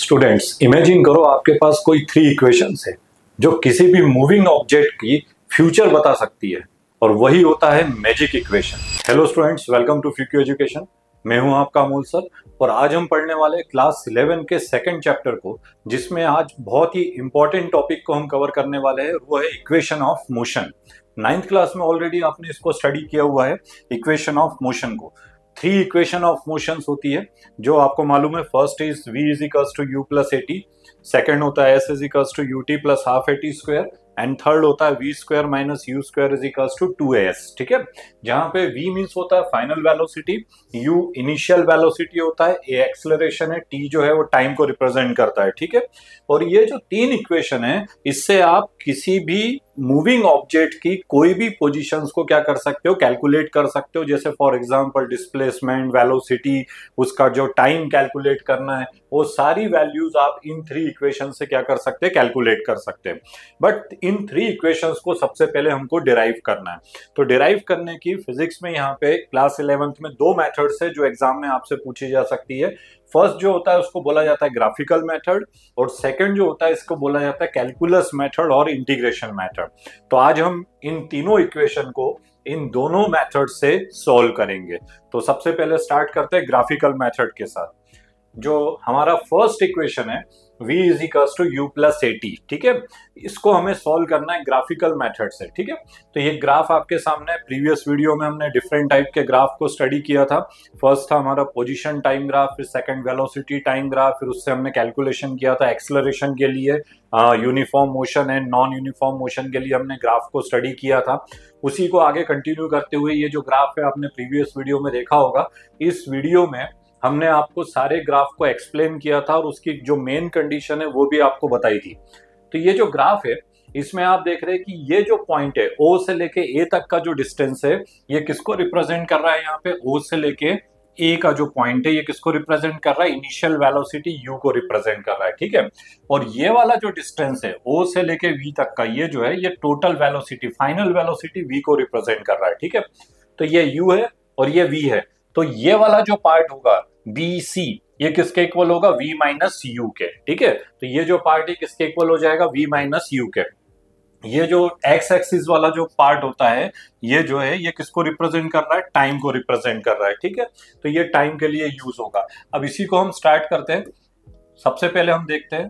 Students, imagine करो आपके पास कोई 3 इक्वेशंस है जो किसी भी मूविंग ऑब्जेक्ट की फ्यूचर बता सकती है और वही होता है magic equation. Hello students, welcome to फ्यूक्यू एजुकेशन। मैं हूं आपका अमोल सर और आज हम पढ़ने वाले क्लास 11 के सेकंड चैप्टर को, जिसमें आज बहुत ही इंपॉर्टेंट टॉपिक को हम कवर करने वाले हैं। वो है equation of motion. 9th class में ऑलरेडी आपने इसको स्टडी किया हुआ है, इक्वेशन ऑफ मोशन को। 3 इक्वेशन ऑफ मोशंस होती है जो आपको मालूम है। First is v is equals to u plus a t, second होता है s is equals to u t plus half a t square, and third होता है v square minus u square is equals to 2as। ठीक है, जहां पे v means होता है final velocity, u initial velocity होता है, a एक्सेलरेशन है, t जो है वो टाइम को रिप्रेजेंट करता है। ठीक है, और ये जो 3 इक्वेशन है, इससे आप किसी भी मूविंग ऑब्जेक्ट की कोई भी पोजीशंस को क्या कर सकते हो, कैलकुलेट कर सकते हो। जैसे फॉर एग्जांपल डिस्प्लेसमेंट, वेलोसिटी, उसका जो टाइम कैलकुलेट करना है, वो सारी वैल्यूज आप इन 3 इक्वेशन से क्या कर सकते हैं, कैलकुलेट कर सकते हैं। बट इन 3 इक्वेशंस को सबसे पहले हमको डिराइव करना है। तो डिराइव करने की फिजिक्स में यहाँ पे क्लास 11th में 2 मेथड्स है जो एग्जाम में आपसे पूछी जा सकती है। फर्स्ट जो होता है उसको बोला जाता है ग्राफिकल मेथड, और सेकंड जो होता है इसको बोला जाता है कैलकुलस मेथड और इंटीग्रेशन मेथड। तो आज हम इन तीनों इक्वेशन को इन दोनों मेथड से सॉल्व करेंगे। तो सबसे पहले स्टार्ट करते हैं ग्राफिकल मेथड के साथ। जो हमारा फर्स्ट इक्वेशन है v is equals to u plus a t, ठीक है, इसको हमें सॉल्व करना है ग्राफिकल मेथड से। ठीक है, तो ये ग्राफ आपके सामने, प्रीवियस वीडियो में हमने डिफरेंट टाइप के ग्राफ को स्टडी किया था। फर्स्ट था हमारा पोजीशन टाइम ग्राफ, फिर सेकंड वेलोसिटी टाइम ग्राफ, फिर उससे हमने कैलकुलेशन किया था एक्सेलरेशन के लिए, uniform motion and non uniform motion के लिए हमने ग्राफ को स्टडी किया था। उसी को आगे कंटिन्यू करते हुए ये जो ग्राफ है आपने प्रीवियस वीडियो में देखा होगा। इस वीडियो में हमने आपको सारे ग्राफ को एक्सप्लेन किया था और उसकी जो मेन कंडीशन है वो भी आपको बताई थी। तो ये जो ग्राफ है, इसमें आप देख रहे हैं कि ये जो पॉइंट है O से लेके A तक का जो डिस्टेंस है, ये किसको रिप्रेजेंट कर रहा है। यहाँ पे O से लेके A का जो पॉइंट है, ये किसको रिप्रेजेंट कर रहा है, इनिशियल वेलोसिटी U को रिप्रेजेंट कर रहा है। ठीक है, और ये वाला जो डिस्टेंस है O से लेके V तक का, ये जो है ये total velocity, final velocity V को रिप्रेजेंट कर रहा है। ठीक है, तो ये U है और ये V है। तो ये वाला जो पार्ट होगा BC, ये किसके इक्वल होगा, V माइनस यू के। ठीक है, तो ये जो पार्ट है किसके इक्वल हो जाएगा, V माइनस यू के। ये जो एक्स एक्सिस वाला जो पार्ट होता है, ये जो है ये किसको रिप्रेजेंट कर रहा है, टाइम को रिप्रेजेंट कर रहा है। ठीक है, तो ये टाइम के लिए यूज होगा। अब इसी को हम स्टार्ट करते हैं। सबसे पहले हम देखते हैं,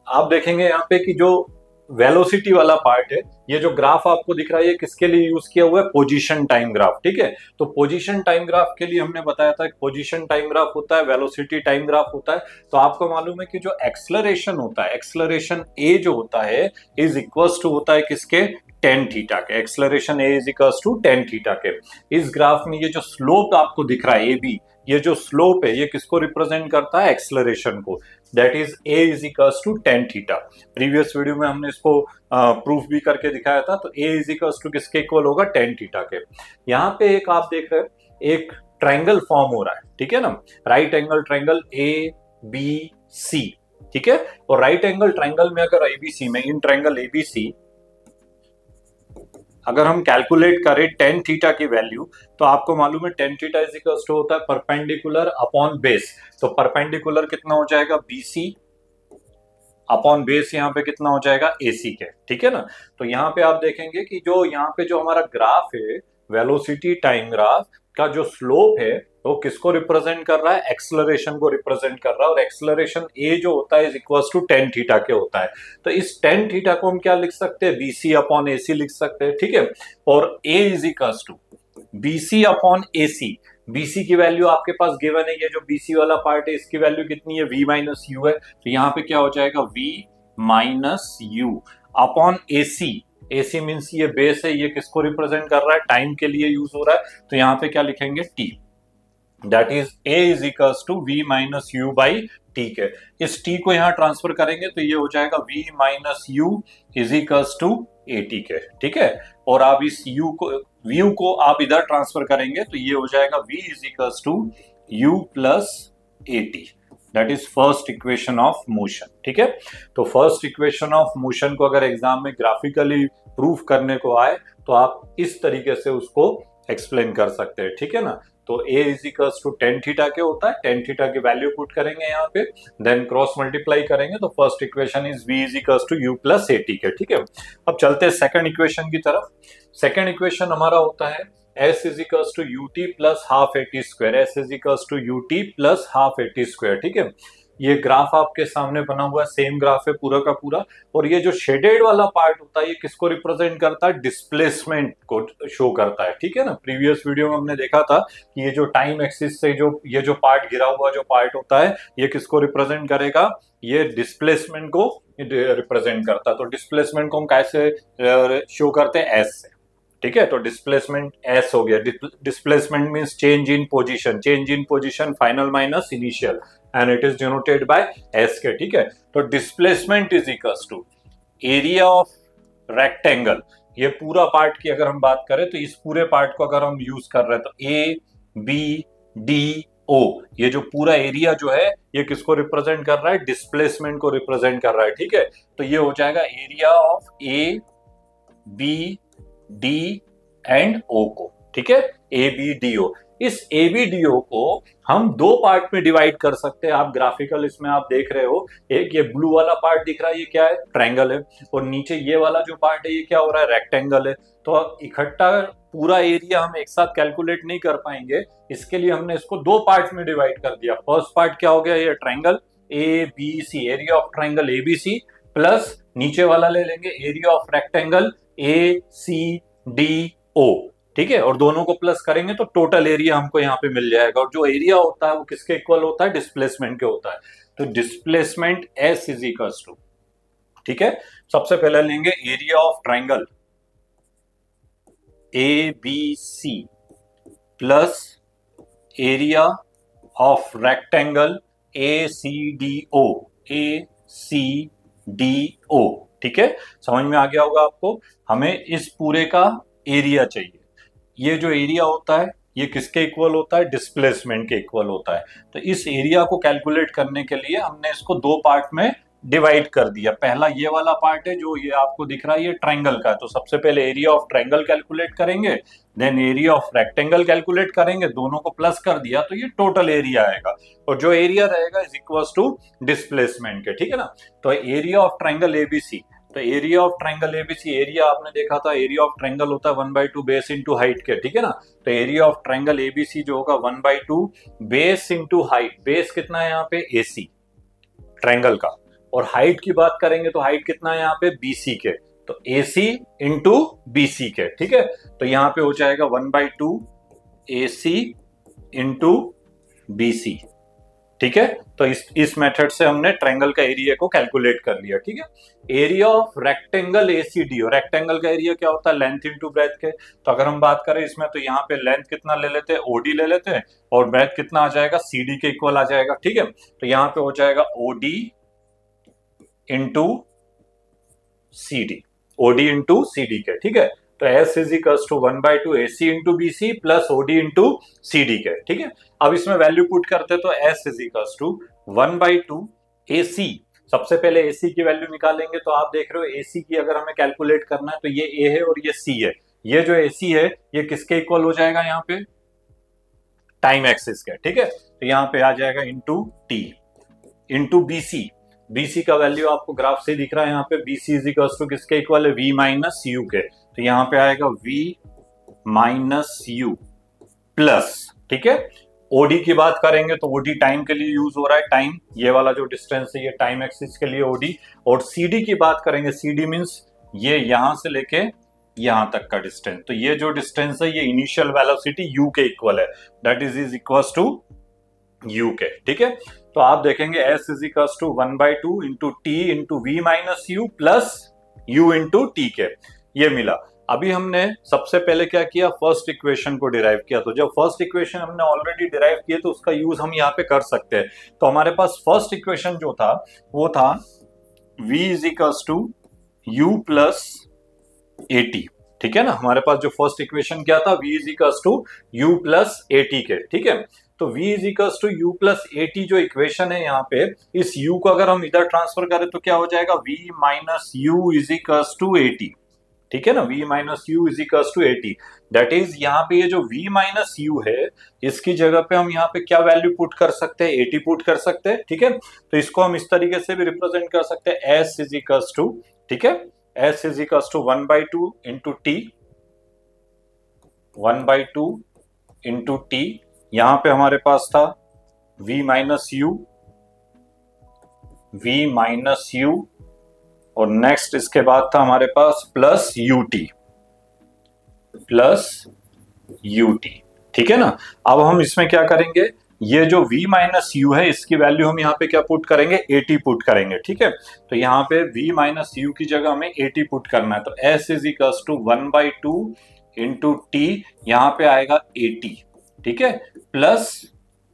आप देखेंगे यहाँ पे कि जो वेलोसिटी वाला पार्ट है, ये जो ग्राफ आपको दिख रहा है, ये किसके लिए यूज किया हुआ है, पोजीशन टाइम ग्राफ। ठीक है, तो पोजीशन टाइम ग्राफ के लिए हमने बताया था कि पोजीशन टाइम ग्राफ होता है, वेलोसिटी टाइम ग्राफ होता है। तो आपको मालूम है कि जो एक्सेलरेशन होता है, एक्सेलरेशन ए जो होता है इज इक्वल्स टू होता है किसके, tan थीटा के। Acceleration a is equals to tan theta के। इस ग्राफ में ये जो स्लोप आपको दिख रहा है ए बी, ये जो स्लोप है ये किसको रिप्रेजेंट करता है, एक्सेलरेशन को। That is a is equals to tan theta. Previous video में हमने इसको प्रूफ भी करके दिखाया था। तो a इज इक्वल्स टू किसके इक्वल होगा, tan थीटा के। यहाँ पे एक आप देख रहे हैं, एक ट्रायंगल फॉर्म हो रहा है। ठीक है ना, राइट एंगल ट्रायंगल ABC। ठीक है, और राइट एंगल ट्रायंगल में अगर ABC में, इन ट्रायंगल ABC अगर हम कैलकुलेट करें tan थीटा की वैल्यू, तो आपको मालूम है tan theta is equals to होता है परपेंडिकुलर अपॉन बेस। तो परपेंडिकुलर कितना हो जाएगा, BC अपॉन बेस, यहाँ पे कितना हो जाएगा, AC के। ठीक है ना, तो यहाँ पे आप देखेंगे कि जो यहाँ पे जो हमारा ग्राफ है, वेलोसिटी टाइम ग्राफ का जो स्लोप है, वो किसको रिप्रेजेंट कर रहा है, एक्सेलरेशन को रिप्रेजेंट कर रहा है। और एक्सेलरेशन A जो होता है is equals to tan theta के होता है। तो इस tan थीटा को हम क्या लिख सकते हैं, BC अपॉन AC लिख सकते हैं। ठीक है, और A is equals to BC upon AC। BC की वैल्यू आपके पास गिवन है, ये जो BC वाला पार्ट है इसकी वैल्यू कितनी है, V माइनस यू है। तो यहाँ पे क्या हो जाएगा, V minus u upon AC। AC means ये बेस है, ये किसको रिप्रेजेंट कर रहा है, टाइम के लिए यूज हो रहा है। तो यहाँ पे क्या लिखेंगे, T। That is A is equals to V minus u by T के। इस T को यहाँ ट्रांसफर करेंगे तो ये हो जाएगा V minus u is equals to AT के। ठीक है, और आप इस U को आप इधर ट्रांसफर करेंगे तो ये हो जाएगा V is equals to U plus AT। That is first equation of motion. ठीक है, तो फर्स्ट इक्वेशन ऑफ मोशन को अगर एग्जाम में ग्राफिकली प्रूफ करने को आए तो आप इस तरीके से उसको एक्सप्लेन कर सकते हैं। ठीक है ना, तो a is equals to tan theta के होता है, टेन थीटा की वैल्यू पुट करेंगे यहाँ पे, देन क्रॉस मल्टीप्लाई करेंगे तो first equation is v is equals to u plus a t के। ठीक है, अब चलते हैं सेकंड इक्वेशन की तरफ। सेकंड इक्वेशन हमारा होता है s is equals to u t plus half a t square, s is equals to u t plus half a t square. ठीक है, ये ग्राफ आपके सामने बना हुआ है, सेम ग्राफ है पूरा का पूरा, और ये जो शेडेड वाला पार्ट होता है ये किसको रिप्रेजेंट करता है, डिस्प्लेसमेंट को शो करता है। ठीक है ना, प्रीवियस वीडियो में हमने देखा था कि ये जो टाइम एक्सिस से जो ये जो पार्ट गिरा हुआ जो पार्ट होता है ये किसको रिप्रेजेंट करेगा, ये डिस्प्लेसमेंट को रिप्रेजेंट करता है। तो डिस्प्लेसमेंट को हम कैसे शो करते हैं, एस से। ठीक है, तो डिस्प्लेसमेंट एस हो गया। Displacement means change in position final minus initial, and it is denoted by s के। ठीक है, तो displacement is equals to area of rectangle, ये पूरा पार्ट की अगर हम बात करें तो इस पूरे पार्ट को अगर हम यूज कर रहे हैं तो ए बी डी ओ, ये जो पूरा एरिया जो है ये किसको रिप्रेजेंट कर रहा है, डिस्प्लेसमेंट को रिप्रेजेंट कर रहा है। ठीक है, तो ये हो जाएगा area of A B D and O को। ठीक है, ए बी डी ओ, इस ए बी डी ओ को हम दो पार्ट में डिवाइड कर सकते हैं। आप ग्राफिकल इसमें आप देख रहे हो, एक ये ब्लू वाला पार्ट दिख रहा है, ये क्या है, ट्रायंगल है, और नीचे ये वाला जो पार्ट है ये क्या हो रहा है, रेक्टेंगल है। तो इकट्ठा पूरा एरिया हम एक साथ कैलकुलेट नहीं कर पाएंगे, इसके लिए हमने इसको दो पार्ट में डिवाइड कर दिया। फर्स्ट पार्ट क्या हो गया, ये triangle A B C, area of triangle A B C, plus नीचे वाला ले लेंगे area of rectangle A C D O. ठीक है, और दोनों को प्लस करेंगे तो टोटल एरिया हमको यहाँ पे मिल जाएगा, और जो एरिया होता है वो किसके इक्वल होता है, डिस्प्लेसमेंट के होता है। तो displacement s is equals to, ठीक है, सबसे पहले लेंगे area of triangle A B C plus area of rectangle A C D O, A C D O. ठीक है, समझ में आ गया होगा आपको। हमें इस पूरे का एरिया चाहिए, ये जो एरिया होता है ये किसके इक्वल होता है, डिस्प्लेसमेंट के इक्वल होता है। तो इस एरिया को कैलकुलेट करने के लिए हमने इसको दो पार्ट में डिवाइड कर दिया। पहला ये वाला पार्ट है जो ये आपको दिख रहा है, ये ट्रायंगल का, तो सबसे पहले एरिया ऑफ ट्रायंगल कैलकुलेट करेंगे, then area of rectangle calculate करेंगे, दोनों को प्लस कर दिया तो ये टोटल एरिया आएगा, और जो एरिया रहेगा इज इक्वल टू डिस्प्लेसमेंट के। ठीक है ना, तो एरिया ऑफ ट्रायंगल एबीसी, तो area of triangle ABC, area आपने देखा था एरिया ऑफ ट्रायंगल होता है 1/2 बेस इंटू हाइट के। ठीक है ना, तो एरिया ऑफ ट्रायंगल एबीसी जो होगा 1/2 बेस इंटू हाइट, बेस कितना है यहाँ पे, एसी ट्रायंगल का, और हाइट की बात करेंगे तो हाइट कितना है यहाँ पे, बीसी के, तो एसी इंटू बीसी के। ठीक है, तो यहाँ पे हो जाएगा 1/2 एसी इंटू बीसी। ठीक है, तो इस मेथड से हमने ट्रायंगल का एरिया को कैलकुलेट कर लिया। ठीक है, एरिया ऑफ रेक्टेंगल एसीडीओ, रेक्टेंगल का एरिया क्या होता है, लेंथ इंटू ब्रेथ के। तो अगर हम बात करें इसमें तो यहाँ पे लेंथ कितना ले लेते हैं, ओडी ले लेते हैं, और ब्रेथ कितना आ जाएगा, सीडी के इक्वल आ जाएगा। ठीक है, तो यहाँ पे हो जाएगा OD into CD, OD into CD के। ठीक है, तो s is equals to 1/2 AC into BC plus OD into CD के। ठीक है, अब इसमें वैल्यू पुट करते तो s is equals to 1/2 AC, सबसे पहले एसी की वैल्यू निकालेंगे, तो आप देख रहे हो एसी की अगर हमें कैलकुलेट करना है तो ये ए है और ये सी है, ये जो एसी है ये किसके इक्वल हो जाएगा, यहाँ पे टाइम एक्सिस के। ठीक है, तो यहाँ पे आ जाएगा into t into BC, BC का वैल्यू आपको ग्राफ से दिख रहा है, यहाँ पे बीसी इज इक्वल टू किसके इक्वल है, वी माइनस यू के, तो यहाँ पे आएगा वी माइनस यू प्लस। ठीक है, ओडी की बात करेंगे तो ओडी टाइम के लिए यूज हो रहा है, टाइम ये वाला जो डिस्टेंस है ये टाइम एक्सिस के लिए ओडी, और सीडी की बात करेंगे, सीडी मींस ये यहां से लेके यहां तक का डिस्टेंस, तो ये जो डिस्टेंस है ये इनिशियल वेलोसिटी यू के इक्वल है, that is equal to u के। ठीक है, तो आप देखेंगे s is equal to 1/2 into t into v minus u plus u into t के, ये मिला। अभी हमने सबसे पहले क्या किया, फर्स्ट इक्वेशन को डिराइव किया, तो जब फर्स्ट इक्वेशन हमने ऑलरेडी डिराइव किया तो उसका यूज हम यहाँ पे कर सकते हैं। तो हमारे पास फर्स्ट इक्वेशन जो था वो था v is equal to u plus a t. ठीक है ना, हमारे पास जो फर्स्ट इक्वेशन क्या था, v is equal to u plus a t के। ठीक है, तो v is equal to u plus a t जो इक्वेशन है यहाँ पे, इस u को अगर हम इधर ट्रांसफर करें तो क्या हो जाएगा, v minus u is equal to a t. ठीक है ना, v minus u is equal to 80। That is यहाँ पे ये जो v माइनस यू है इसकी जगह पे हम यहाँ पे क्या वैल्यू पुट कर सकते हैं, 80 पुट कर सकते हैं। ठीक है, तो इसको हम इस तरीके से भी रिप्रेजेंट कर सकते हैं, s इज इक्वल टू, ठीक है, s is equal to 1/2 into t, 1/2 into t. यहां पे हमारे पास था v माइनस यू और नेक्स्ट इसके बाद था हमारे पास प्लस यूटी, ठीक है ना। अब हम इसमें क्या करेंगे, ये जो v माइनस यू है इसकी वैल्यू हम यहाँ पे क्या पुट करेंगे, 80 पुट करेंगे। ठीक है, तो यहाँ पे v माइनस यू की जगह हमें 80 पुट करना है, तो s is equal to 1/2 into t, यहाँ पे आएगा 80, ठीक है, प्लस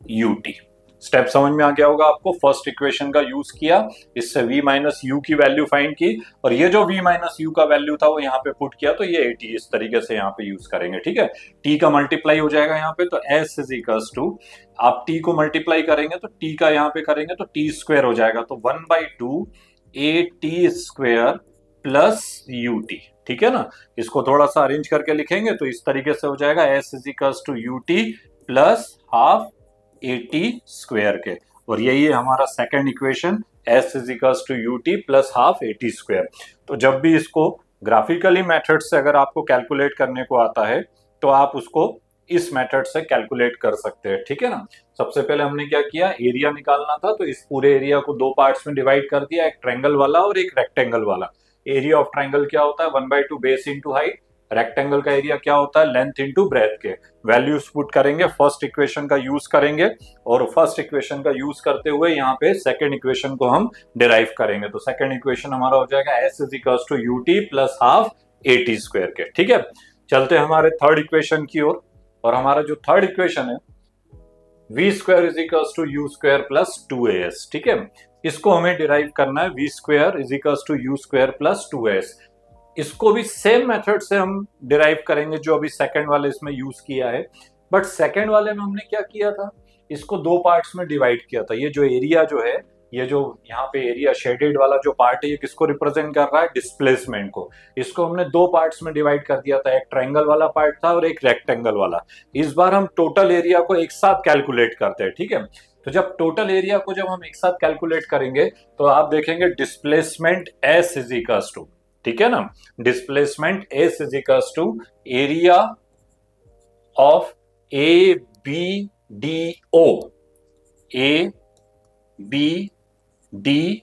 यूटी। स्टेप समझ में आ गया होगा आपको। फर्स्ट इक्वेशन का यूज किया, इससे v माइनस यू की वैल्यू फाइंड की और ये जो v माइनस यू का वैल्यू था वो यहाँ पे पुट किया, तो ये 80 इस तरीके से यहाँ पे यूज करेंगे। ठीक है, t का मल्टीप्लाई हो जाएगा यहाँ पे, तो s इज इक्वल्स टू, आप t को मल्टीप्लाई करेंगे तो t का यहाँ पे करेंगे तो t स्क्वायर हो जाएगा, तो 1/2 a t square plus ut। ठीक है ना, इसको थोड़ा सा अरेंज करके लिखेंगे तो इस तरीके से हो जाएगा, s is equals to ut plus half 80 square के, और यही है हमारा second equation, s is equals to u t plus half 80 square. तो जब भी इसको ग्राफिकली मेथड से अगर आपको कैलकुलेट करने को आता है तो आप उसको इस मेथड से कैलकुलेट कर सकते हैं। ठीक है ना, सबसे पहले हमने क्या किया, एरिया निकालना था, तो इस पूरे एरिया को दो पार्ट्स में डिवाइड कर दिया, एक ट्रायंगल वाला और एक रेक्टेंगल वाला। एरिया ऑफ ट्रायंगल क्या होता है, 1/2 बेस इंटू हाइट। रेक्टेंगल का एरिया क्या होता है, लेंथ इंटू ब्रेथ के। वैल्यूज पुट करेंगे, फर्स्ट इक्वेशन का यूज करेंगे और फर्स्ट इक्वेशन का यूज करते हुए यहाँ पे सेकंड इक्वेशन को हम डिराइव करेंगे। तो सेकंड इक्वेशन हमारा हो जाएगा s is equals to u t plus half 80 square के। ठीक है, चलते हैं हमारे थर्ड इक्वेशन की ओर, और हमारा जो थर्ड इक्वेशन है v square is equals to u square plus 2as। ठीक है, इसको हमें डिराइव करना है, v square is equals to u square plus 2s। इसको भी सेम मेथड से हम डिराइव करेंगे जो अभी सेकंड वाले इसमें यूज किया है, बट सेकंड वाले में हमने क्या किया था, इसको दो पार्ट्स में डिवाइड किया था। ये जो एरिया जो है, ये जो यहाँ पे एरिया शेडेड वाला जो पार्ट है, ये किसको रिप्रेजेंट कर रहा है, डिस्प्लेसमेंट को। इसको हमने दो पार्ट्स में डिवाइड कर दिया था, एक ट्रायंगल वाला पार्ट था और एक रेक्टेंगल वाला। इस बार हम टोटल एरिया को एक साथ कैलकुलेट करते हैं। ठीक है, तो जब टोटल एरिया को जब हम एक साथ कैलकुलेट करेंगे तो आप देखेंगे displacement s is equals to, ठीक है ना, displacement s is equals to area of A B D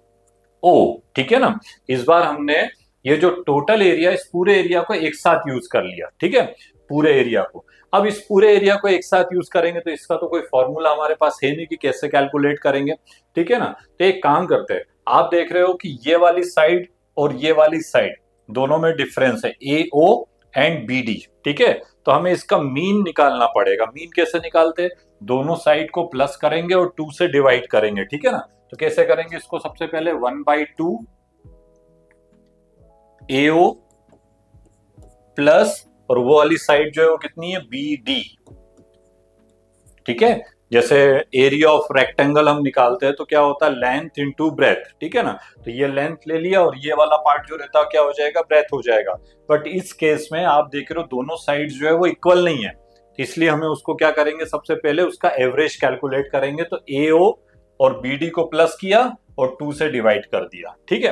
O. ठीक है ना, इस बार हमने ये जो टोटल एरिया, इस पूरे एरिया को एक साथ यूज कर लिया। ठीक है, पूरे एरिया को। अब इस पूरे एरिया को एक साथ यूज करेंगे तो इसका तो कोई फॉर्मूला हमारे पास है नहीं कि कैसे कैलकुलेट करेंगे। ठीक है ना, तो एक काम करते हैं, आप देख रहे हो कि ये वाली साइड और ये वाली साइड दोनों में डिफरेंस है, AO एंड BD। ठीक है, तो हमें इसका मीन निकालना पड़ेगा। मीन कैसे निकालते हैं, दोनों साइड को प्लस करेंगे और 2 से डिवाइड करेंगे। ठीक है ना, तो कैसे करेंगे इसको, सबसे पहले 1/2 AO प्लस, और वो वाली साइड जो है वो कितनी है, BD। ठीक है, जैसे एरिया ऑफ रेक्टेंगल हम निकालते हैं तो क्या होता है, लेंथ इनटू ब्रेथ। ठीक है ना, तो ये लेंथ ले लिया और ये वाला पार्ट जो रहता है क्या हो जाएगा, ब्रेथ हो जाएगा। बट इस केस में आप देख रहे हो दोनों साइड्स जो है वो इक्वल नहीं है, इसलिए हमें उसको क्या करेंगे, सबसे पहले उसका एवरेज कैलकुलेट करेंगे। तो AO और BD को प्लस किया और 2 से डिवाइड कर दिया। ठीक है,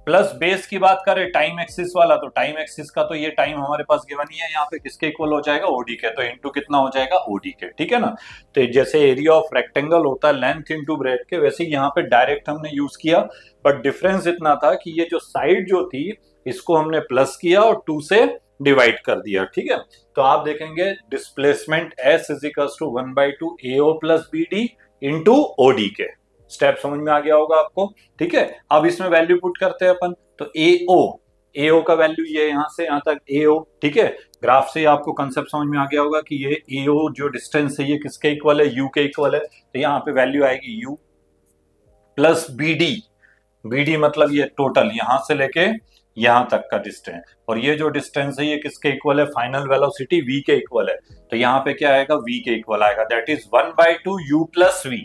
प्लस बेस की बात करें टाइम एक्सिस वाला, तो टाइम एक्सिस का तो ये टाइम हमारे पास गिवन ही है, यहाँ पे किसके इक्वल हो जाएगा, OD के, तो इनटू कितना हो जाएगा, OD के। ठीक है ना, तो जैसे एरिया ऑफ रेक्टेंगल होता है लेंथ इनटू ब्रेथ के, वैसे ही यहाँ पे डायरेक्ट हमने यूज किया, बट डिफरेंस इतना था कि ये जो साइड जो थी इसको हमने प्लस किया और 2 से डिवाइड कर दिया। ठीक है, तो आप देखेंगे displacement s is equals to 1/2 AO plus BD into OD के। स्टेप समझ में आ गया होगा आपको। ठीक है, अब इसमें वैल्यू पुट करते हैं अपन, तो AO का वैल्यू ये यहाँ से यहाँ तक AO। ठीक है, ग्राफ से आपको कंसेप्ट समझ में आ गया होगा कि ये AO जो डिस्टेंस है ये किसके इक्वल है, U के इक्वल है, तो यहाँ पे वैल्यू आएगी U प्लस BD मतलब ये टोटल यहाँ से लेके यहाँ तक का डिस्टेंस, और ये जो डिस्टेंस है ये किसके इक्वल है, फाइनल वेलोसिटी V के इक्वल है, तो यहाँ पे क्या आएगा, V के इक्वल आएगा, that is 1/2 U plus V।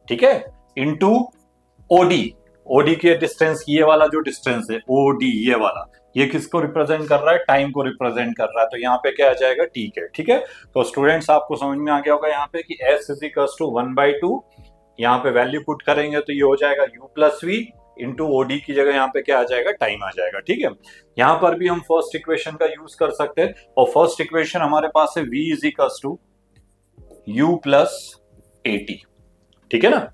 ठीक है, इंटू OD के डिस्टेंस, ये वाला जो डिस्टेंस है OD ये वाला, ये किसको रिप्रेजेंट कर रहा है, टाइम को रिप्रेजेंट कर रहा है, तो यहाँ पे क्या आ जाएगा, टी के। ठीक है, तो स्टूडेंट्स आपको समझ में आ गया होगा यहाँ पे कि s इज इक्वल टू 1/2, यहाँ पे वैल्यू पुट करेंगे तो ये हो जाएगा u plus v into OD की जगह यहाँ पे क्या आ जाएगा, टाइम आ जाएगा। ठीक है, यहाँ पर भी हम फर्स्ट इक्वेशन का यूज कर सकते हैं, और फर्स्ट इक्वेशन हमारे पास है v is equal to u plus a t. ठीक है ना,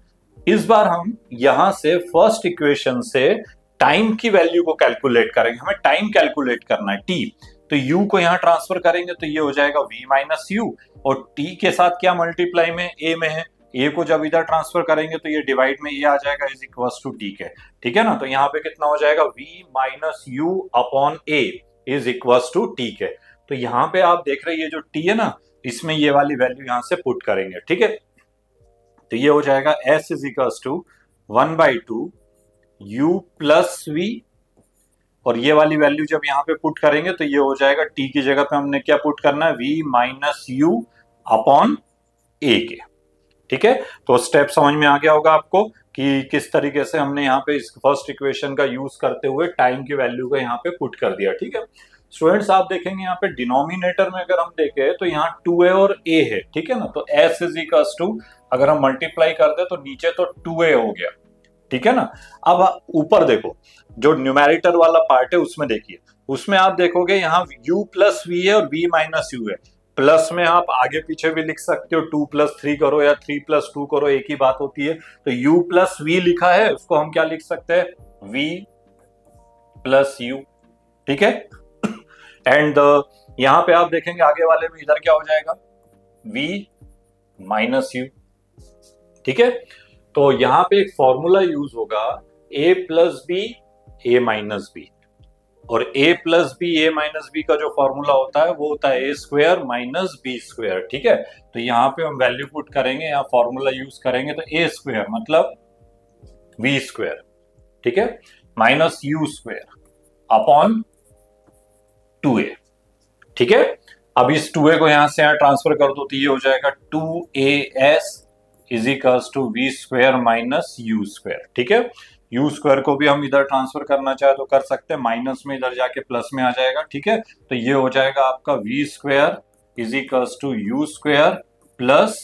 इस बार हम यहां से फर्स्ट इक्वेशन से टाइम की वैल्यू को कैलकुलेट करेंगे, हमें टाइम कैलकुलेट करना है t, तो u को यहां ट्रांसफर करेंगे तो ये हो जाएगा v माइनस यू, और t के साथ क्या मल्टीप्लाई में a में है, a को जब इधर ट्रांसफर करेंगे तो ये डिवाइड में ये आ जाएगा इज इक्वल टू टी के। ठीक है ना, तो यहाँ पे कितना हो जाएगा, v minus u upon a is equal to t के। तो यहाँ पे आप देख रहे हैं ये जो t है ना, इसमें ये वाली वैल्यू यहाँ से पुट करेंगे। ठीक है, तो ये हो जाएगा s is equal to 1/2 u plus v, और ये वाली वैल्यू जब यहाँ पे पुट करेंगे तो ये हो जाएगा t की जगह पे हमने क्या पुट करना है, v minus u upon a के। ठीक है, तो स्टेप समझ में आ गया होगा आपको कि किस तरीके से हमने यहाँ पे इस फर्स्ट इक्वेशन का यूज करते हुए टाइम की वैल्यू को यहाँ पे पुट कर दिया। ठीक है स्टूडेंट्स, आप देखेंगे यहाँ पे डिनोमिनेटर में अगर हम देखें तो यहाँ 2a और a है। ठीक है ना, तो s इज इक्वल टू अगर हम मल्टीप्लाई कर दे तो नीचे तो 2a हो गया। ठीक है ना, अब ऊपर देखो जो न्यूमेरेटर वाला पार्ट है उसमें देखिए, उसमें आप देखोगे यहाँ u प्लस वी है और v माइनस यू है। प्लस में आप आगे पीछे भी लिख सकते हो, 2 प्लस 3 करो या 3 प्लस 2 करो, एक ही बात होती है। तो u प्लस वी लिखा है, उसको हम क्या लिख सकते हैं, v प्लस यू। ठीक है, एंड यहां पे आप देखेंगे आगे वाले में इधर क्या हो जाएगा, v माइनस यू। ठीक है, तो यहां पे एक फॉर्मूला यूज होगा a plus b a minus b, और a plus b a minus b का जो फॉर्मूला होता है वो होता है a square minus b square. ठीक है, तो यहाँ पे हम वैल्यू पुट करेंगे, यहाँ फॉर्मूला यूज करेंगे तो a स्क्वायर मतलब b स्क्वायर, ठीक है, minus u square upon 2a। ठीक है, अब इस 2a को यहां से यहाँ ट्रांसफर कर दो तो ये हो जाएगा 2as is equal to v square minus u square. ठीक है, यू स्क्वायर को भी हम इधर ट्रांसफर करना चाहे तो कर सकते हैं, माइनस में इधर जाके प्लस में आ जाएगा। ठीक है, तो ये हो जाएगा आपका v square is equal to u square plus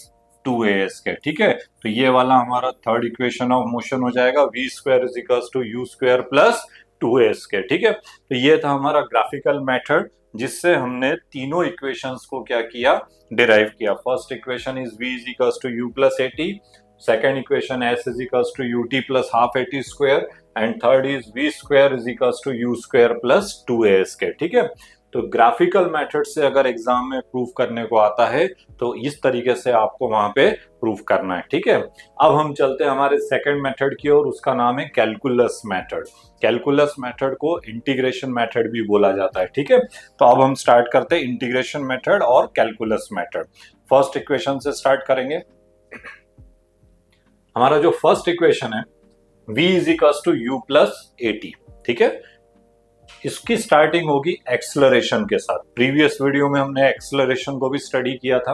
2as के। ठीक है, तो ये वाला हमारा थर्ड इक्वेशन ऑफ मोशन हो जाएगा, v square is equal to u square plus 2as के। ठीक है, तो ये था हमारा ग्राफिकल मेथड जिससे हमने तीनों इक्वेशंस को क्या किया, डिराइव किया। First equation is v is equal to u plus a t, second equation s is equal to u t plus half a t square, and third is v square is equal to u square plus 2as के। ठीक है, तो graphical method से अगर exam में prove करने को आता है तो इस तरीके से आपको वहां पे प्रूव करना है। ठीक है, अब हम चलते हैं हमारे सेकंड मेथड की ओर, उसका नाम है कैलकुलस मेथड। कैलकुलस मेथड को इंटीग्रेशन मेथड भी बोला जाता है। ठीक है, तो अब हम स्टार्ट करते हैं इंटीग्रेशन मेथड और कैलकुलस मेथड। फर्स्ट इक्वेशन से स्टार्ट करेंगे। हमारा जो फर्स्ट इक्वेशन है v is equal to u plus a t. ठीक है, इसकी स्टार्टिंग होगी एक्सेलरेशन के साथ। प्रीवियस वीडियो में हमने एक्सेलरेशन को भी स्टडी किया था।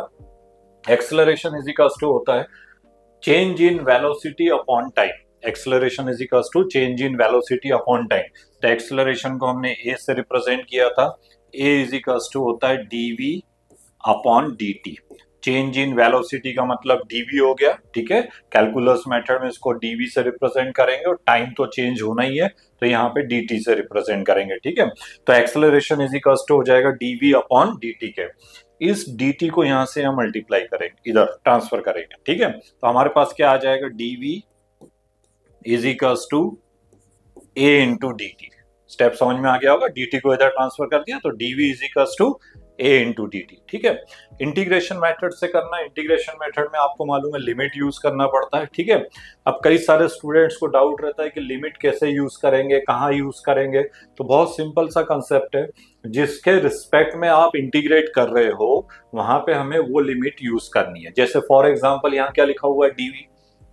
एक्सेलरेशन इज इक्वल टू होता है change in velocity upon time. Acceleration is equal to change in velocity upon time. तो एक्सेलरेशन को हमने a से रिप्रेजेंट किया था, a इज इक्वल टू होता है dv upon dt। Change in velocity का मतलब dv हो गया। ठीक है, कैलकुलस मेथड में इसको dv से रिप्रेजेंट करेंगे, और टाइम तो चेंज होना ही है तो यहाँ पे dt से रिप्रेजेंट करेंगे। ठीक है, तो एक्सेलरेशन इज इक्वल टू हो जाएगा dv अपॉन dt के। इस dt को यहाँ से हम मल्टीप्लाई करेंगे, इधर ट्रांसफर करेंगे। ठीक है, तो हमारे पास क्या आ जाएगा, dv is equal to a into dt। Step समझ में आ गया होगा, dt को इधर ट्रांसफर कर दिया तो dv is equal to a into dt। ठीक है, इंटीग्रेशन मेथड से करना। इंटीग्रेशन मेथड में आपको मालूम है लिमिट यूज करना पड़ता है। ठीक है, अब कई सारे स्टूडेंट्स को डाउट रहता है कि लिमिट कैसे यूज करेंगे, कहाँ यूज करेंगे। तो बहुत सिंपल सा कंसेप्ट है, जिसके रिस्पेक्ट में आप इंटीग्रेट कर रहे हो वहां पे हमें वो लिमिट यूज करनी है। जैसे फॉर एग्जाम्पल यहाँ क्या लिखा हुआ है, dv,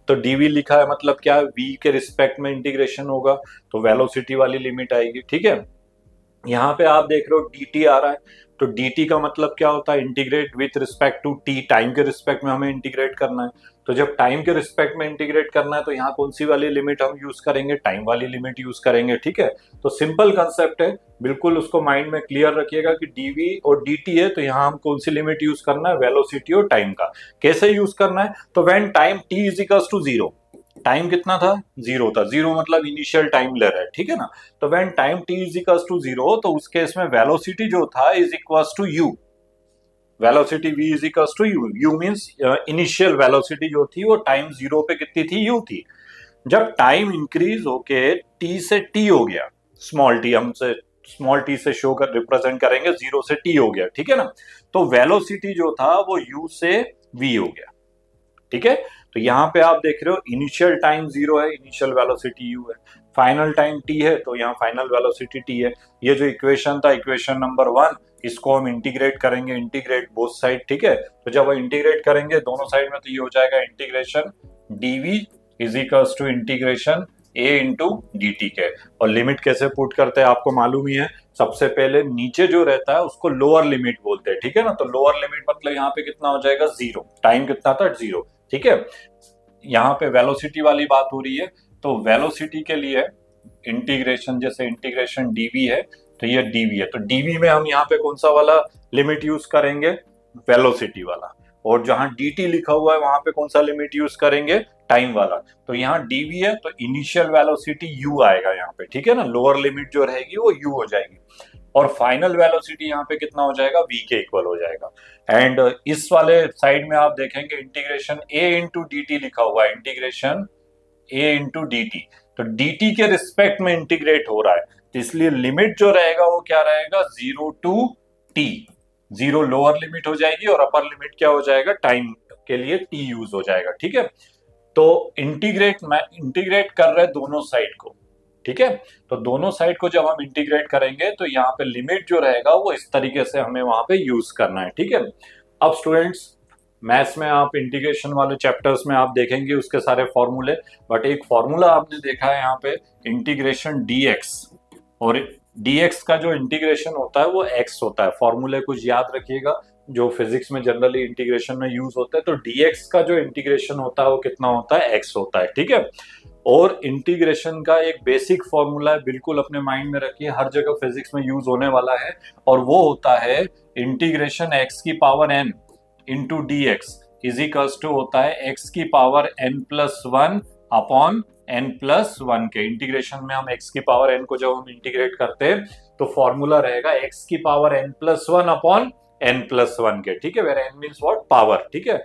तो dv लिखा है मतलब क्या, v के रिस्पेक्ट में इंटीग्रेशन होगा तो वेलोसिटी वाली लिमिट आएगी। ठीक है, यहाँ पे आप देख रहे हो dt आ रहा है, तो dt का मतलब क्या होता है, integrate with respect to t, time के रिस्पेक्ट में हमें इंटीग्रेट करना है। तो जब टाइम के रिस्पेक्ट में इंटीग्रेट करना है तो यहाँ कौन सी वाली लिमिट हम यूज करेंगे, टाइम वाली लिमिट यूज करेंगे। ठीक है, तो सिंपल कंसेप्ट है, बिल्कुल उसको माइंड में क्लियर रखिएगा कि dv और dt है तो यहाँ हम कौन सी लिमिट यूज करना है, वेलोसिटी और टाइम का। कैसे यूज करना है, तो when time t is equals to 0, time कितना था, 0 था, 0 मतलब इनिशियल टाइम ले रहा है। ठीक है ना, तो when time t is equals to 0 तो उस केस में वेलोसिटी जो था is equals to u, velocity v is equals to u, u means initial velocity जो थी वो टाइम 0 पे कितनी थी, u थी। जब टाइम इंक्रीज होके t से t हो गया, स्मॉल t हमसे स्मॉल t से शो कर रिप्रेजेंट करेंगे, 0 से t हो गया। ठीक है ना, तो वेलोसिटी जो था वो u से v हो गया। ठीक है, तो यहाँ पे आप देख रहे हो इनिशियल टाइम 0 है, इनिशियल वेलोसिटी u है, फाइनल टाइम t है तो यहाँ फाइनल वेलोसिटी t है। ये जो इक्वेशन था, इक्वेशन नंबर 1, इसको हम इंटीग्रेट करेंगे, इंटीग्रेट बोथ साइड। ठीक है, तो जब हम इंटीग्रेट करेंगे दोनों साइड में तो ये हो जाएगा integration dv is equals to integration a into dt के। और लिमिट कैसे पुट करते हैं आपको मालूम ही है, सबसे पहले नीचे जो रहता है उसको लोअर लिमिट बोलते हैं। ठीक है ना, तो लोअर लिमिट मतलब यहाँ पे कितना हो जाएगा, 0, टाइम कितना था, 0। ठीक है, यहाँ पे वेलोसिटी वाली बात हो रही है, तो वेलोसिटी के लिए इंटीग्रेशन, जैसे इंटीग्रेशन dv है तो ये dv है, तो dv में हम यहाँ पे कौन सा वाला लिमिट यूज करेंगे, वेलोसिटी वाला। और जहां dt लिखा हुआ है वहां पे कौन सा लिमिट यूज करेंगे, टाइम वाला। तो यहाँ dv है तो इनिशियल वेलोसिटी u आएगा यहाँ पे। ठीक है ना, लोअर लिमिट जो रहेगी वो u हो जाएगी, और फाइनल वेलोसिटी यहाँ पे कितना हो जाएगा, v के इक्वल हो जाएगा। एंड इस वाले साइड में आप देखेंगे इंटीग्रेशन a इंटू dt लिखा हुआ है, इंटीग्रेशन a इंटू dt, तो dt के रिस्पेक्ट में इंटीग्रेट हो रहा है, तो इसलिए लिमिट जो रहेगा वो क्या रहेगा, 0 टू t। 0 लोअर लिमिट हो जाएगी और अपर लिमिट क्या हो जाएगा, टाइम के लिए t यूज हो जाएगा। ठीक है, तो इंटीग्रेट कर रहे दोनों साइड को। ठीक है, तो दोनों साइड को जब हम इंटीग्रेट करेंगे तो यहाँ पे लिमिट जो रहेगा वो इस तरीके से हमें वहां पे यूज करना है। ठीक है, अब स्टूडेंट्स मैथ्स में आप इंटीग्रेशन वाले चैप्टर्स में आप देखेंगे उसके सारे फॉर्मूले, बट एक फॉर्मूला आपने देखा है यहाँ पे इंटीग्रेशन dx, और dx का जो इंटीग्रेशन होता है वो x होता है। फॉर्मूले कुछ याद रखिएगा जो फिजिक्स में जनरली इंटीग्रेशन में यूज होता है, तो dx का जो इंटीग्रेशन होता है वो कितना होता है, x होता है। ठीक है, और इंटीग्रेशन का एक बेसिक फॉर्मूला है, बिल्कुल अपने माइंड में रखिए, हर जगह फिजिक्स में यूज होने वाला है, और वो होता है इंटीग्रेशन x की power n into d x is equals to होता है x की पावर n+1 अपॉन n+1 के। इंटीग्रेशन में हम x की पावर n को जब हम इंटीग्रेट करते हैं तो फॉर्मूला रहेगा x की पावर n+1 अपॉन n+1 के। ठीक है, where n means what, power. ठीक है,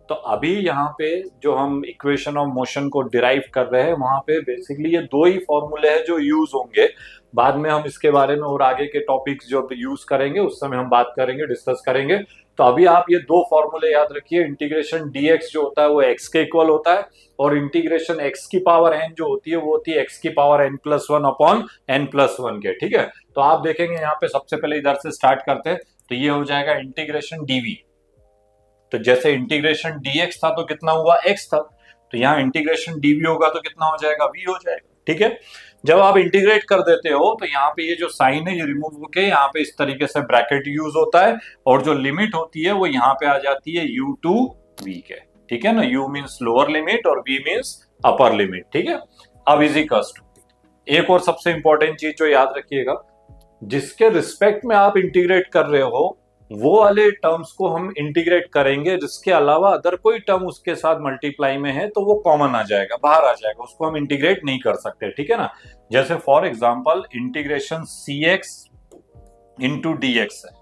तो अभी यहाँ पे जो हम इक्वेशन ऑफ मोशन को डिराइव कर रहे हैं वहां पे बेसिकली ये दो ही फॉर्मूले हैं जो यूज होंगे। बाद में हम इसके बारे में और आगे के टॉपिक्स जो यूज करेंगे उस समय हम बात करेंगे, डिस्कस करेंगे। तो अभी आप ये दो फॉर्मूले याद रखिए, इंटीग्रेशन dx जो होता है वो x के इक्वल होता है, और इंटीग्रेशन x की पावर n जो होती है वो होती है x की पावर n+1 अपॉन n+1 के। ठीक है, तो आप देखेंगे यहाँ पे सबसे पहले इधर से स्टार्ट करते हैं, तो ये हो जाएगा इंटीग्रेशन dv। तो जैसे इंटीग्रेशन dx था तो कितना हुआ, x था, तो यहाँ इंटीग्रेशन dv होगा तो कितना हो जाएगा, v हो जाएगा। ठीक है, जब आप इंटीग्रेट कर देते हो तो यहाँ पे ये जो साइन है ये रिमूव होके यहाँ पे इस तरीके से ब्रैकेट यूज होता है, और जो लिमिट होती है वो यहाँ पे आ जाती है u टू v के। ठीक है ना, u मीन्स लोअर लिमिट और v मीन्स अपर लिमिट। ठीक है, अब इज इक्वल्स टू, एक और सबसे इंपॉर्टेंट चीज जो याद रखिएगा, जिसके रिस्पेक्ट में आप इंटीग्रेट कर रहे हो वो वाले टर्म्स को हम इंटीग्रेट करेंगे, जिसके अलावा अदर कोई टर्म उसके साथ मल्टीप्लाई में है तो वो कॉमन आ जाएगा, बाहर आ जाएगा, उसको हम इंटीग्रेट नहीं कर सकते। ठीक है ना, जैसे for example integration cx into dx है।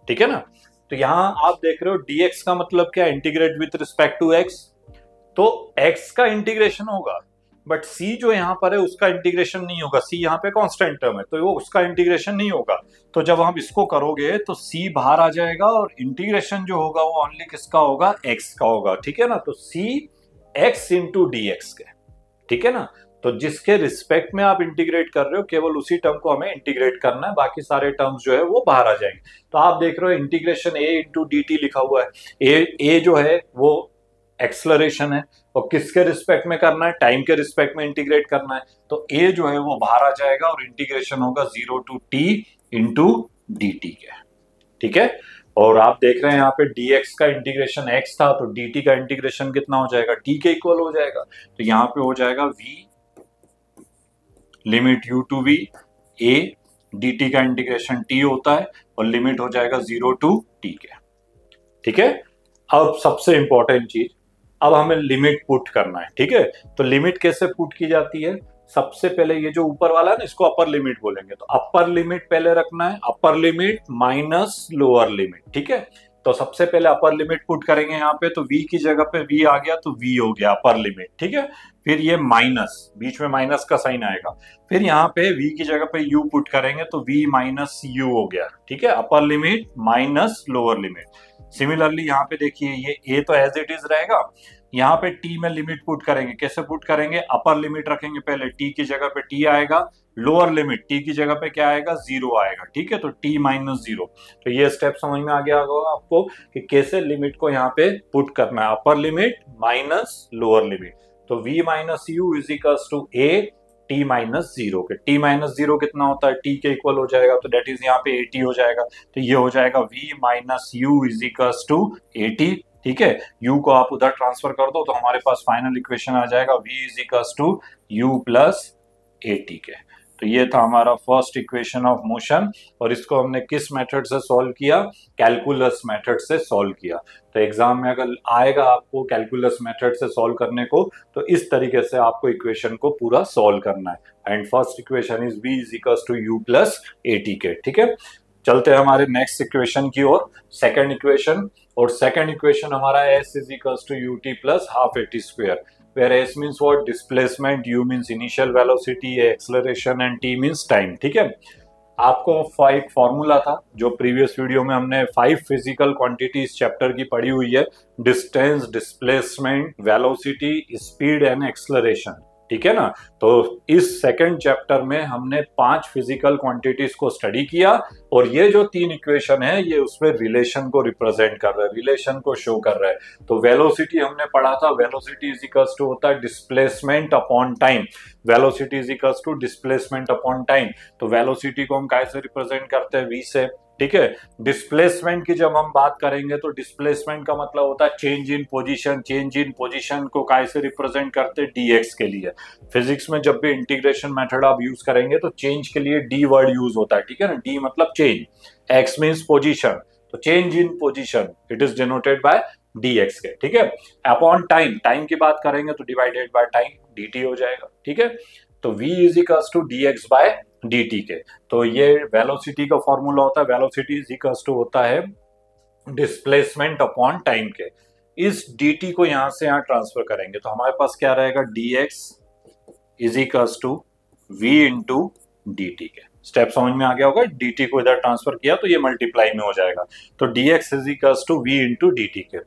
ठीक है ना, तो यहां आप देख रहे हो dx का मतलब क्या, integrate with respect to x, तो x का इंटीग्रेशन होगा, बट c जो यहाँ पर है उसका इंटीग्रेशन नहीं होगा, c यहाँ पे कांस्टेंट टर्म है तो वो उसका इंटीग्रेशन नहीं होगा। तो जब हम इसको करोगे तो c बाहर आ जाएगा और इंटीग्रेशन जो होगा वो ओनली किसका होगा, x का होगा। ठीक है ना, तो c x इंटू dx के। ठीक है ना, तो जिसके रिस्पेक्ट में आप इंटीग्रेट कर रहे हो केवल उसी टर्म को हमें इंटीग्रेट करना है, बाकी सारे टर्म्स जो है वो बाहर आ जाएंगे। तो आप देख रहे हो इंटीग्रेशन a इंटू dt लिखा हुआ है, a जो है वो एक्सलरेशन है, और किसके रिस्पेक्ट में करना है, टाइम के रिस्पेक्ट में इंटीग्रेट करना है, तो a जो है वो बाहर आ जाएगा और इंटीग्रेशन होगा 0 टू t इंटू dt के। ठीक है, और आप देख रहे हैं यहाँ पे dx का इंटीग्रेशन x था, तो dt का इंटीग्रेशन कितना हो जाएगा, t के इक्वल हो जाएगा। तो यहाँ पे हो जाएगा v limit u to v a, dt का इंटीग्रेशन t होता है और लिमिट हो जाएगा 0 टू t के। ठीक है, अब सबसे इंपॉर्टेंट चीज, अब हमें लिमिट पुट करना है। ठीक है, तो लिमिट कैसे पुट की जाती है, सबसे पहले ये जो ऊपर वाला है ना, इसको अपर लिमिट बोलेंगे। तो अपर लिमिट पहले रखना है, upper limit minus lower limit. ठीक है, तो सबसे पहले अपर लिमिट पुट करेंगे यहाँ पे, तो v की जगह पे v आ गया, तो v हो गया अपर लिमिट। ठीक है, फिर ये माइनस, बीच में माइनस का साइन आएगा, फिर यहाँ पे v की जगह पे u पुट करेंगे, तो v माइनस u हो गया। ठीक है, upper limit minus lower limit. Similarly यहाँ पे देखिए, ये a तो एज इट इज रहेगा, यहाँ पे t में लिमिट पुट करेंगे। कैसे पुट करेंगे, अपर लिमिट रखेंगे पहले, t की जगह पे t आएगा, लोअर लिमिट t की जगह पे क्या आएगा, 0 आएगा। ठीक है, तो t माइनस 0। तो ये स्टेप समझ में आ गया होगा आपको कि कैसे लिमिट को यहाँ पे पुट करना है, upper limit minus lower limit. तो v minus u is equals to a t minus 0 के। t माइनस 0 कितना होता है, t के इक्वल हो जाएगा, तो डेट इज यहाँ पे 80 हो जाएगा। तो ये हो जाएगा v minus u is equals to 80। ठीक है, u को आप उधर ट्रांसफर कर दो, तो हमारे पास फाइनल इक्वेशन आ जाएगा v is equals to u plus 80 के। तो ये था हमारा फर्स्ट इक्वेशन ऑफ मोशन, और इसको हमने किस मेथड से सॉल्व किया, कैलकुलस मेथड से सॉल्व किया। तो एग्जाम में अगर आएगा आपको कैलकुलस मेथड से सॉल्व करने को, तो इस तरीके से आपको इक्वेशन को पूरा सॉल्व करना है। And first equation is v is equals to u plus 80 के। ठीक है, चलते हैं हमारे नेक्स्ट इक्वेशन की ओर, सेकंड इक्वेशन। और सेकंड इक्वेशन हमारा s is equals to ut plus half at square, where s means what, displacement, u means initial velocity, acceleration and t means time। ठीक है, आपको एक फॉर्मूला था जो प्रीवियस वीडियो में हमने 5 फिजिकल क्वांटिटीज चैप्टर की पढ़ी हुई है, distance, displacement, velocity, speed and acceleration. ठीक है ना, तो इस सेकंड चैप्टर में हमने 5 फिजिकल क्वांटिटीज को स्टडी किया, और ये जो 3 इक्वेशन है ये उसमें रिलेशन को रिप्रेजेंट कर रहा है, रिलेशन को शो कर रहा है। तो वेलोसिटी हमने पढ़ा था, वेलोसिटी इज इक्वल्स टू होता है displacement upon time, velocity is equals to displacement upon time. तो वेलोसिटी को हम कैसे रिप्रेजेंट करते हैं, v से। ठीक है, डिस्प्लेसमेंट की जब हम बात करेंगे, तो डिस्प्लेसमेंट का मतलब होता है change in position. Change in position को कैसे रिप्रेजेंट करते हैं, dx के लिए। फिजिक्स में जब भी इंटीग्रेशन मेथड आप यूज करेंगे, तो चेंज के लिए d वर्ड यूज होता है। ठीक है ना, d मतलब चेंज, x मीन्स पोजीशन, तो change in position it is denoted bye dx के। ठीक है, अपॉन टाइम, टाइम की बात करेंगे तो डिवाइडेड बाय टाइम, dt हो जाएगा। ठीक है, तो v is equals to dx by dt के। तो ये वेलोसिटी का फॉर्मूला होता है, वेलोसिटी इज इक्वल्स टू होता है डिस्प्लेसमेंट अपॉन टाइम के। इस dt को यहां से यहां ट्रांसफर करेंगे, तो हमारे पास क्या रहेगा, dx is equals to v into dt के। स्टेप समझ में आ गया होगा, dt को इधर ट्रांसफर किया तो ये मल्टीप्लाई में हो जाएगा, तो dx is equals to v into dt के।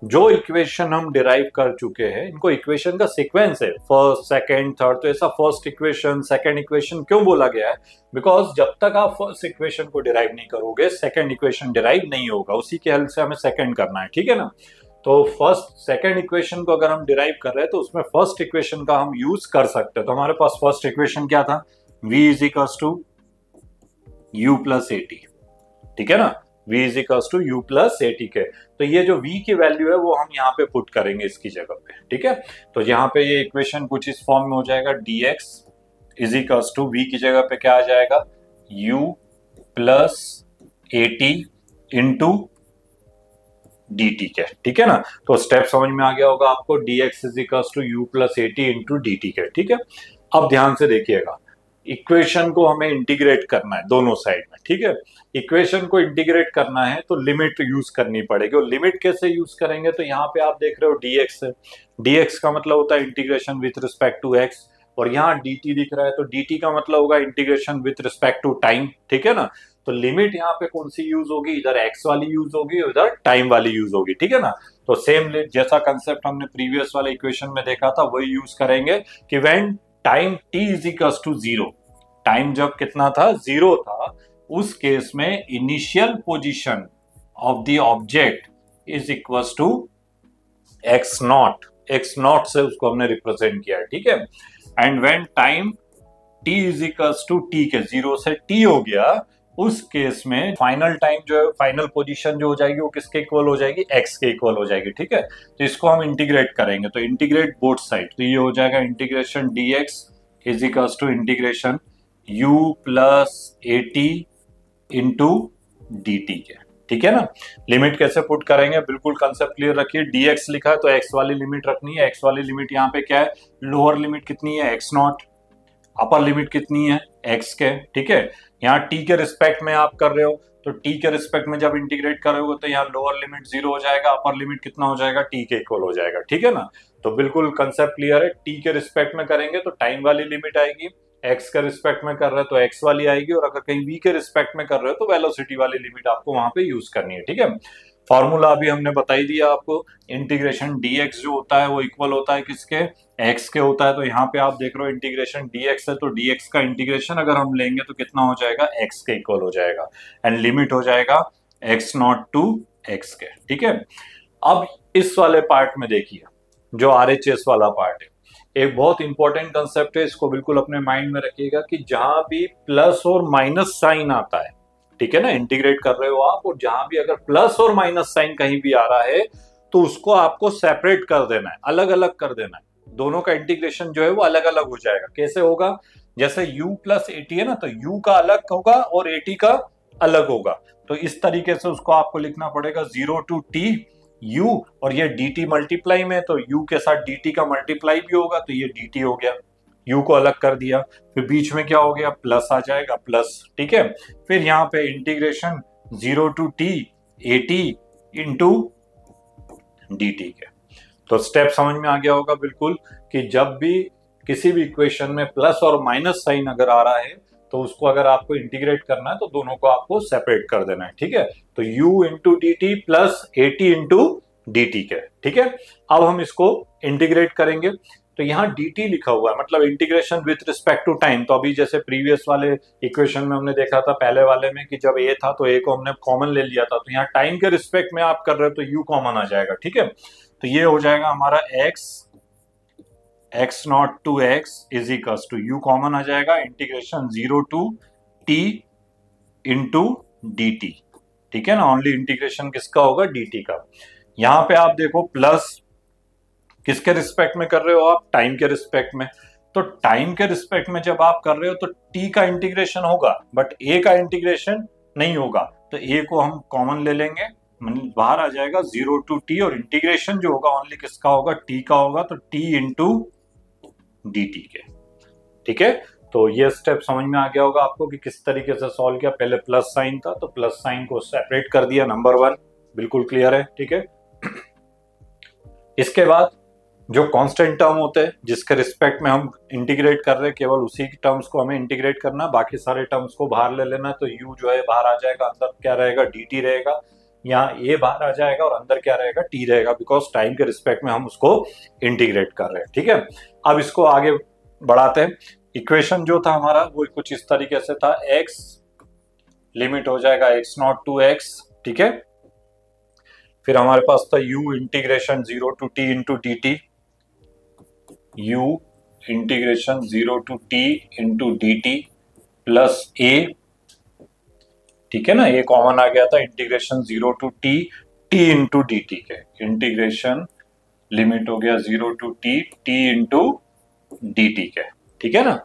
जो इक्वेशन हम डिराइव कर चुके हैं, इनको इक्वेशन का सीक्वेंस है, फर्स्ट, सेकंड, थर्ड। तो ऐसा फर्स्ट इक्वेशन, सेकंड इक्वेशन क्यों बोला गया है, बिकॉज जब तक आप फर्स्ट इक्वेशन को डिराइव नहीं करोगे, सेकंड इक्वेशन डिराइव नहीं होगा, उसी के हेल्प से हमें सेकंड करना है। ठीक है ना, तो फर्स्ट सेकंड इक्वेशन को अगर हम डिराइव कर रहे हैं, तो उसमें फर्स्ट इक्वेशन का हम यूज कर सकते हैं। तो हमारे पास फर्स्ट इक्वेशन क्या था, v is equals to u plus 80। ठीक है ना, v is equals to u plus 80 के। तो ये जो v की वैल्यू है वो हम यहाँ पे पुट करेंगे इसकी जगह पे। ठीक है, तो यहाँ पे ये इक्वेशन कुछ इस फॉर्म में हो जाएगा, dx is equals to v की जगह पे क्या आ जाएगा, u प्लस 80 इंटू dt के। ठीक है ना, तो स्टेप समझ में आ गया होगा आपको, dx is equals to u plus 80 into dt के। ठीक है, अब ध्यान से देखिएगा, इक्वेशन को हमें इंटीग्रेट करना है दोनों साइड में। ठीक है, इक्वेशन को इंटीग्रेट करना है तो लिमिट यूज करनी पड़ेगी, और लिमिट कैसे यूज करेंगे, तो यहाँ पे आप देख रहे हो dx है, dx का मतलब होता है integration with respect to x, और यहाँ dt दिख रहा है, तो dt का मतलब होगा integration with respect to time. ठीक है ना, तो लिमिट यहाँ पे कौन सी यूज होगी, इधर x वाली यूज होगी, उधर टाइम वाली यूज होगी। ठीक है ना, तो सेम जैसा कंसेप्ट हमने प्रीवियस वाले इक्वेशन में देखा था, वही यूज करेंगे कि when time t is equals to 0, time जब कितना था, 0 था, उस केस में initial position of the object is equals to x naught, x naught से उसको हमने रिप्रेजेंट किया है। ठीक है, and when time t is equals to t के, 0 से t हो गया, उस केस में फाइनल टाइम जो है, फाइनल पोजीशन जो हो जाएगी वो किसके इक्वल हो जाएगी, x के इक्वल हो जाएगी। ठीक है, तो इसको हम इंटीग्रेट करेंगे, तो इंटीग्रेट बोथ साइड, तो ये हो जाएगा integration dx is equals to integration u plus a t into D t के। ठीक है ना, लिमिट कैसे पुट करेंगे, बिल्कुल कंसेप्ट क्लियर रखिए। dx लिखा है तो x वाली लिमिट रखनी है, x वाली लिमिट यहाँ पे क्या है, लोअर लिमिट कितनी है x नॉट, अपर लिमिट कितनी है x के। ठीक है, यहाँ t के रिस्पेक्ट में आप कर रहे हो, तो t के रिस्पेक्ट में जब इंटीग्रेट करोगे तो यहाँ लोअर लिमिट 0 हो जाएगा, अपर लिमिट कितना हो जाएगा, t के इक्वल हो जाएगा। ठीक है ना, तो बिल्कुल कंसेप्ट क्लियर है। t के रिस्पेक्ट में करेंगे तो टाइम वाली लिमिट आएगी, x के रिस्पेक्ट में कर रहे हो तो x वाली आएगी, और अगर कहीं v के रिस्पेक्ट में कर रहे हो तो वेलोसिटी वाली लिमिट आपको वहां पे यूज करनी है। ठीक है, फॉर्मूला अभी हमने बता ही दिया आपको, इंटीग्रेशन dx जो होता है वो इक्वल होता है किसके, x के होता है। तो यहाँ पे आप देख रहे हो इंटीग्रेशन dx है, तो dx का इंटीग्रेशन अगर हम लेंगे तो कितना हो जाएगा, x के इक्वल हो जाएगा, एंड लिमिट हो जाएगा x नॉट टू x के। ठीक है, अब इस वाले पार्ट में देखिए जो RHS वाला पार्ट है, एक बहुत इंपॉर्टेंट कंसेप्ट है, इसको बिल्कुल अपने माइंड में रखिएगा कि जहां भी प्लस और माइनस साइन आता है, ठीक है ना, इंटीग्रेट कर रहे हो आप, और जहां भी अगर प्लस और माइनस साइन कहीं भी आ रहा है तो उसको आपको सेपरेट कर देना है, अलग अलग कर देना है, दोनों का इंटीग्रेशन जो है वो अलग अलग हो जाएगा। कैसे होगा, जैसे u प्लस एटी है ना, तो u का अलग होगा और एटी का अलग होगा, तो इस तरीके से उसको आपको लिखना पड़ेगा 0 टू t u, और ये dt मल्टीप्लाई में, तो u के साथ dt का मल्टीप्लाई भी होगा, तो ये dt हो गया, u को अलग कर दिया, फिर बीच में क्या हो गया, प्लस आ जाएगा, प्लस। ठीक है, फिर यहाँ पे integration 0 to t a t into dt के। तो स्टेप समझ में आ गया होगा बिल्कुल, कि जब भी किसी भी इक्वेशन में प्लस और माइनस साइन अगर आ रहा है तो उसको अगर आपको इंटीग्रेट करना है तो दोनों को आपको सेपरेट कर देना है। ठीक है, तो u into D t plus a t into D t के। ठीक है, अब हम इसको इंटीग्रेट करेंगे, तो यहाँ dt लिखा हुआ है, मतलब integration with respect to time. तो अभी जैसे प्रीवियस वाले इक्वेशन में हमने देखा था, पहले वाले में, कि जब a था तो a को हमने कॉमन ले लिया था, तो यहाँ टाइम के रिस्पेक्ट में आप कर रहे हो तो u कॉमन आ जाएगा। ठीक है, तो ये हो जाएगा हमारा x naught to x is equals to u common आ जाएगा, integration 0 to t into D T. ठीक है ना, ओनली इंटीग्रेशन किसका होगा, dt का। यहाँ पे आप देखो प्लस किसके रिस्पेक्ट में कर रहे हो आप, टाइम के रिस्पेक्ट में, तो टाइम के रिस्पेक्ट में जब आप कर रहे हो तो t का इंटीग्रेशन होगा बट a का इंटीग्रेशन नहीं होगा, तो a को हम कॉमन ले लेंगे, बाहर आ जाएगा 0 टू t, और इंटीग्रेशन जो होगा ओनली किसका होगा, t का होगा, तो t इंटू डी टी के। ठीक है, तो ये स्टेप समझ में आ गया होगा आपको कि किस तरीके से सॉल्व किया। पहले प्लस साइन था तो प्लस साइन को सेपरेट कर दिया, नंबर 1 बिल्कुल क्लियर है। ठीक है, इसके बाद जो कांस्टेंट टर्म होते हैं जिसके रिस्पेक्ट में हम इंटीग्रेट कर रहे हैं, केवल उसी टर्म्स को हमें इंटीग्रेट करना, बाकी सारे टर्म्स को बाहर ले लेना। तो u जो है बाहर आ जाएगा, अंदर क्या रहेगा, dt रहेगा, यहाँ a बाहर आ जाएगा और अंदर क्या रहेगा, t रहेगा, बिकॉज टाइम के रिस्पेक्ट में हम उसको इंटीग्रेट कर रहे हैं। ठीक है, अब इसको आगे बढ़ाते हैं। इक्वेशन जो था हमारा वो कुछ इस तरीके से था, x लिमिट हो जाएगा x नॉट टू x। ठीक है, फिर हमारे पास था u integration 0 to t into D t, u integration 0 to t into D t plus a। ठीक है ना, ये कॉमन आ गया था, integration 0 to t into D t के, इंटीग्रेशन लिमिट हो गया 0 to t into D t के। ठीक है ना,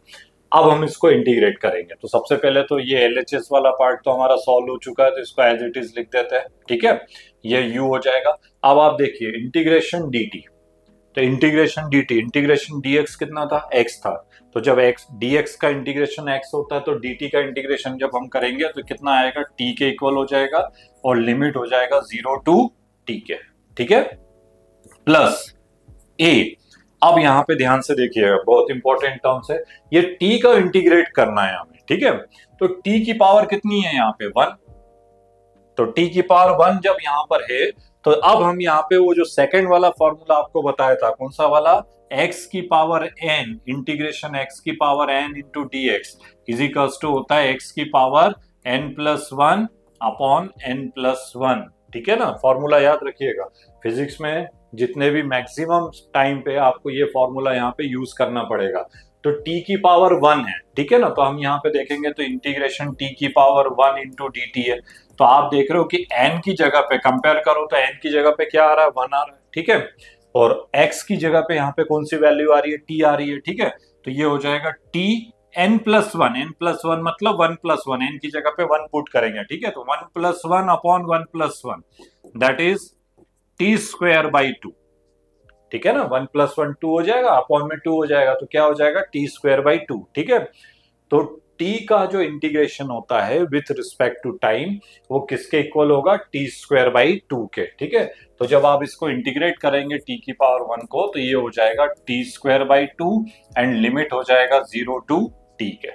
अब हम इसको इंटीग्रेट करेंगे, तो सबसे पहले तो ये LHS वाला पार्ट तो हमारा सॉल्व हो चुका है, तो इसको एज इट इज लिख देते हैं। ठीक है, ये u हो जाएगा। अब आप देखिए इंटीग्रेशन dt, तो इंटीग्रेशन dt, इंटीग्रेशन dx कितना था, x था, तो जब x dx का इंटीग्रेशन x होता है तो dt का इंटीग्रेशन जब हम करेंगे तो कितना आएगा, t के इक्वल हो जाएगा, और लिमिट हो जाएगा 0 टू t के। ठीक है, प्लस a। अब यहाँ पे ध्यान से देखिएगा, बहुत इंपॉर्टेंट टर्म्स है, ये t का इंटीग्रेट करना है हमें। ठीक है, तो t की पावर कितनी है यहाँ पे, 1, तो t की पावर 1 जब यहाँ पर है तो अब हम यहाँ पे वो जो सेकंड वाला फॉर्मूला आपको बताया था, कौन सा वाला, x की पावर n, इंटीग्रेशन x की power n into d x is equals to होता है x की power n plus 1 upon n plus 1। ठीक है ना, फॉर्मूला याद रखिएगा, फिजिक्स में जितने भी मैक्सिमम टाइम पे आपको ये फॉर्मूला यहाँ पे यूज करना पड़ेगा। तो t की पावर 1 है, ठीक है ना। तो हम यहाँ पे देखेंगे तो इंटीग्रेशन t की पावर 1 इंटू डी टी है। तो आप देख रहे हो कि n की जगह पे कंपेयर करो तो n की जगह पे क्या आ रहा है, 1 आ रहा है, ठीक है। और x की जगह पे यहाँ पे कौन सी वैल्यू आ रही है, t आ रही है, ठीक है। तो ये हो जाएगा t n+1, n+1 मतलब 1+1, n की जगह पे 1 पुट करेंगे, ठीक है। तो 1+1 अपॉन 1+1 दैट इज t²/2, ठीक है ना। 1+1 2 हो जाएगा, अपॉन में 2 हो जाएगा, तो क्या हो जाएगा t²/2, ठीक है। तो t का जो इंटीग्रेशन होता है विथ रिस्पेक्ट टू टाइम वो किसके इक्वल होगा, t²/2 के, ठीक है। तो जब आप इसको इंटीग्रेट करेंगे t की पावर 1 को तो ये हो जाएगा t²/2 एंड लिमिट हो जाएगा 0 टू t के,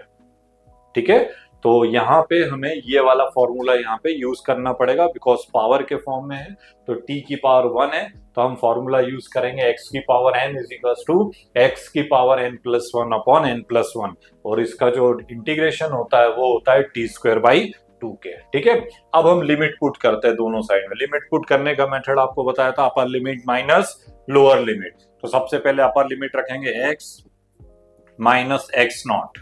ठीक है। तो यहाँ पे हमें ये वाला फॉर्मूला यहाँ पे यूज करना पड़ेगा बिकॉज पावर के फॉर्म में है। तो t की पावर 1 है तो हम फॉर्मूला यूज करेंगे x की power n is equal to x की पावर n+1 अपॉन n+1 और इसका जो इंटीग्रेशन होता है वो होता है t²/2 के, ठीक है। अब हम लिमिट पुट करते हैं दोनों साइड में। लिमिट पुट करने का मेथड आपको बताया था, upper limit minus lower limit. तो सबसे पहले अपर लिमिट रखेंगे x माइनस x0,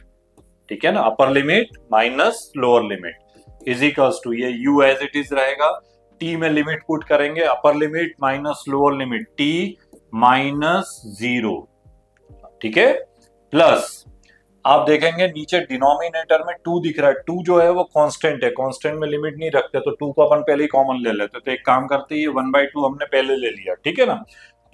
ठीक है ना। Upper limit minus lower limit is equals to ये u एज इट इज रहेगा, t में लिमिट पुट करेंगे, upper limit minus lower limit t -0, ठीक है। प्लस आप देखेंगे नीचे डिनोमिनेटर में 2 दिख रहा है, 2 जो है वो कांस्टेंट है, कांस्टेंट में लिमिट नहीं रखते तो 2 को अपन पहले ही कॉमन ले लेते। तो एक काम करते हैं, ये 1/2 हमने पहले ले लिया, ठीक है ना।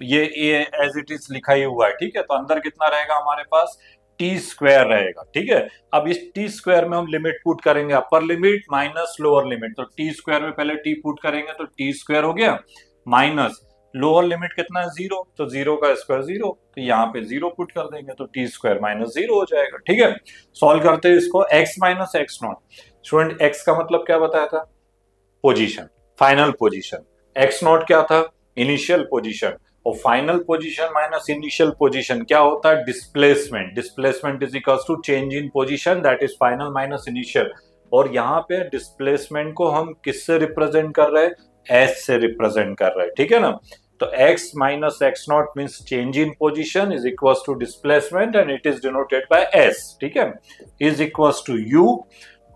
ये एज इट इज लिखा ही हुआ है, ठीक है। तो अंदर कितना रहेगा हमारे पास, t² रहेगा, ठीक है। अब इस t² में हम लिमिट पुट करेंगे, upper limit minus lower limit. तो t² में पहले t पुट करेंगे तो t² हो गया, माइनस लोअर लिमिट कितना है 0, तो 0 का स्क्वायर 0, तो यहाँ पे 0 पुट कर देंगे तो t² -0 हो जाएगा, ठीक है। सॉल्व करते हैं इसको, x minus x0। Student x का मतलब क्या बताया था, पोजीशन, फाइनल पोजीशन। x0 क्या था, इनिशियल पोजीशन, और final position minus initial position क्या होता है, displacement. Displacement is equals to change in position that is final minus initial. और यहाँ पे डिस्प्लेसमेंट को हम किससे रिप्रेजेंट कर रहे हैं, s से रिप्रेजेंट कर रहे हैं, ठीक है ना। तो x minus x0 means change in position is equals to displacement and it is denoted by s, ठीक है। Is equals to u,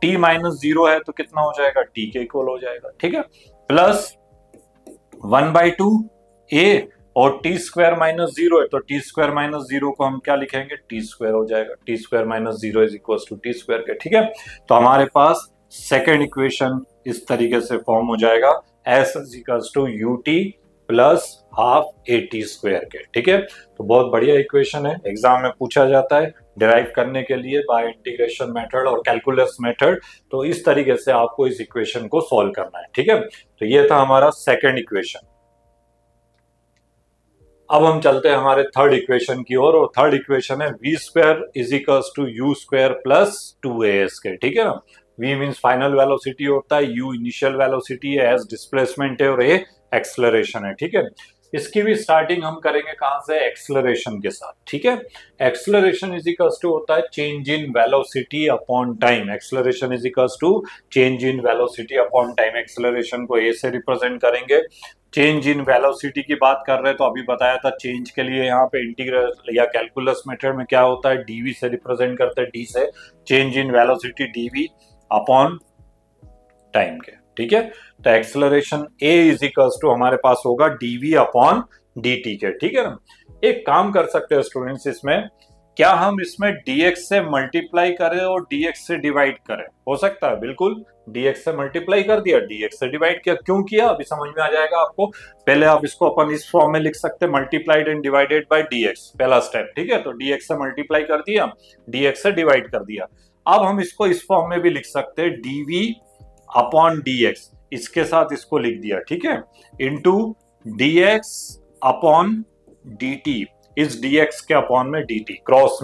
t -0 है तो कितना हो जाएगा, t के इक्वल हो जाएगा, ठीक है। प्लस 1/2 a और t² -0 है तो t² -0 को हम क्या लिखेंगे, t² हो जाएगा, t² -0 is equals to t² के, ठीक है। तो हमारे पास सेकेंड इक्वेशन इस तरीके से फॉर्म हो जाएगा, s is equals to ut plus half at² के, ठीक है। तो बहुत बढ़िया इक्वेशन है, एग्जाम में पूछा जाता है डिराइव करने के लिए बाय इंटीग्रेशन मेथड और कैलकुलस मेथड। तो इस तरीके से आपको इस इक्वेशन को सॉल्व करना है, ठीक है। तो ये था हमारा सेकेंड इक्वेशन। अब हम चलते हैं हमारे थर्ड इक्वेशन की ओर, और थर्ड इक्वेशन है v² is equals to u² plus 2as के, ठीक है ना। v मींस फाइनल वेलोसिटी होता है, u इनिशियल वेलोसिटी है, s डिस्प्लेसमेंट है और a एक्सेलरेशन है, ठीक है। इसकी भी स्टार्टिंग हम करेंगे कहां से, एक्सेलरेशन के साथ, ठीक है। एक्सेलरेशन इज इक्वल्स टू होता है change in velocity upon time. Acceleration is equals to change in velocity upon time. Acceleration को a से रिप्रेजेंट करेंगे। चेंज इन वेलोसिटी की बात कर रहे हैं तो अभी बताया था, चेंज के लिए यहाँ पे इंटीग्रल या कैलकुलस मेथड में क्या होता है, dv से रिप्रेजेंट करते हैं, d से change in velocity dv upon time के, ठीक है। तो acceleration a is equals to हमारे पास होगा dv अपॉन dt के, ठीक है ना। एक काम कर सकते हैं स्टूडेंट्स, इसमें क्या हम इसमें dx से मल्टीप्लाई करें और dx से डिवाइड करें, हो सकता है, बिल्कुल। dx से मल्टीप्लाई कर दिया, dx से डिवाइड किया, क्यों किया अभी समझ में आ जाएगा आपको। पहले आप इसको अपन इस फॉर्म में लिख सकते हैं, multiplied and divided by dx, पहला स्टेप, ठीक है। तो dx से मल्टीप्लाई कर दिया, dx से डिवाइड कर दिया। अब हम इसको इस फॉर्म में भी लिख सकते हैं, dv अपॉन dx, इसके साथ इसको लिख दिया, ठीक है, इंटू dx अपॉन dt, इस dx के अपॉन में dt, क्रॉस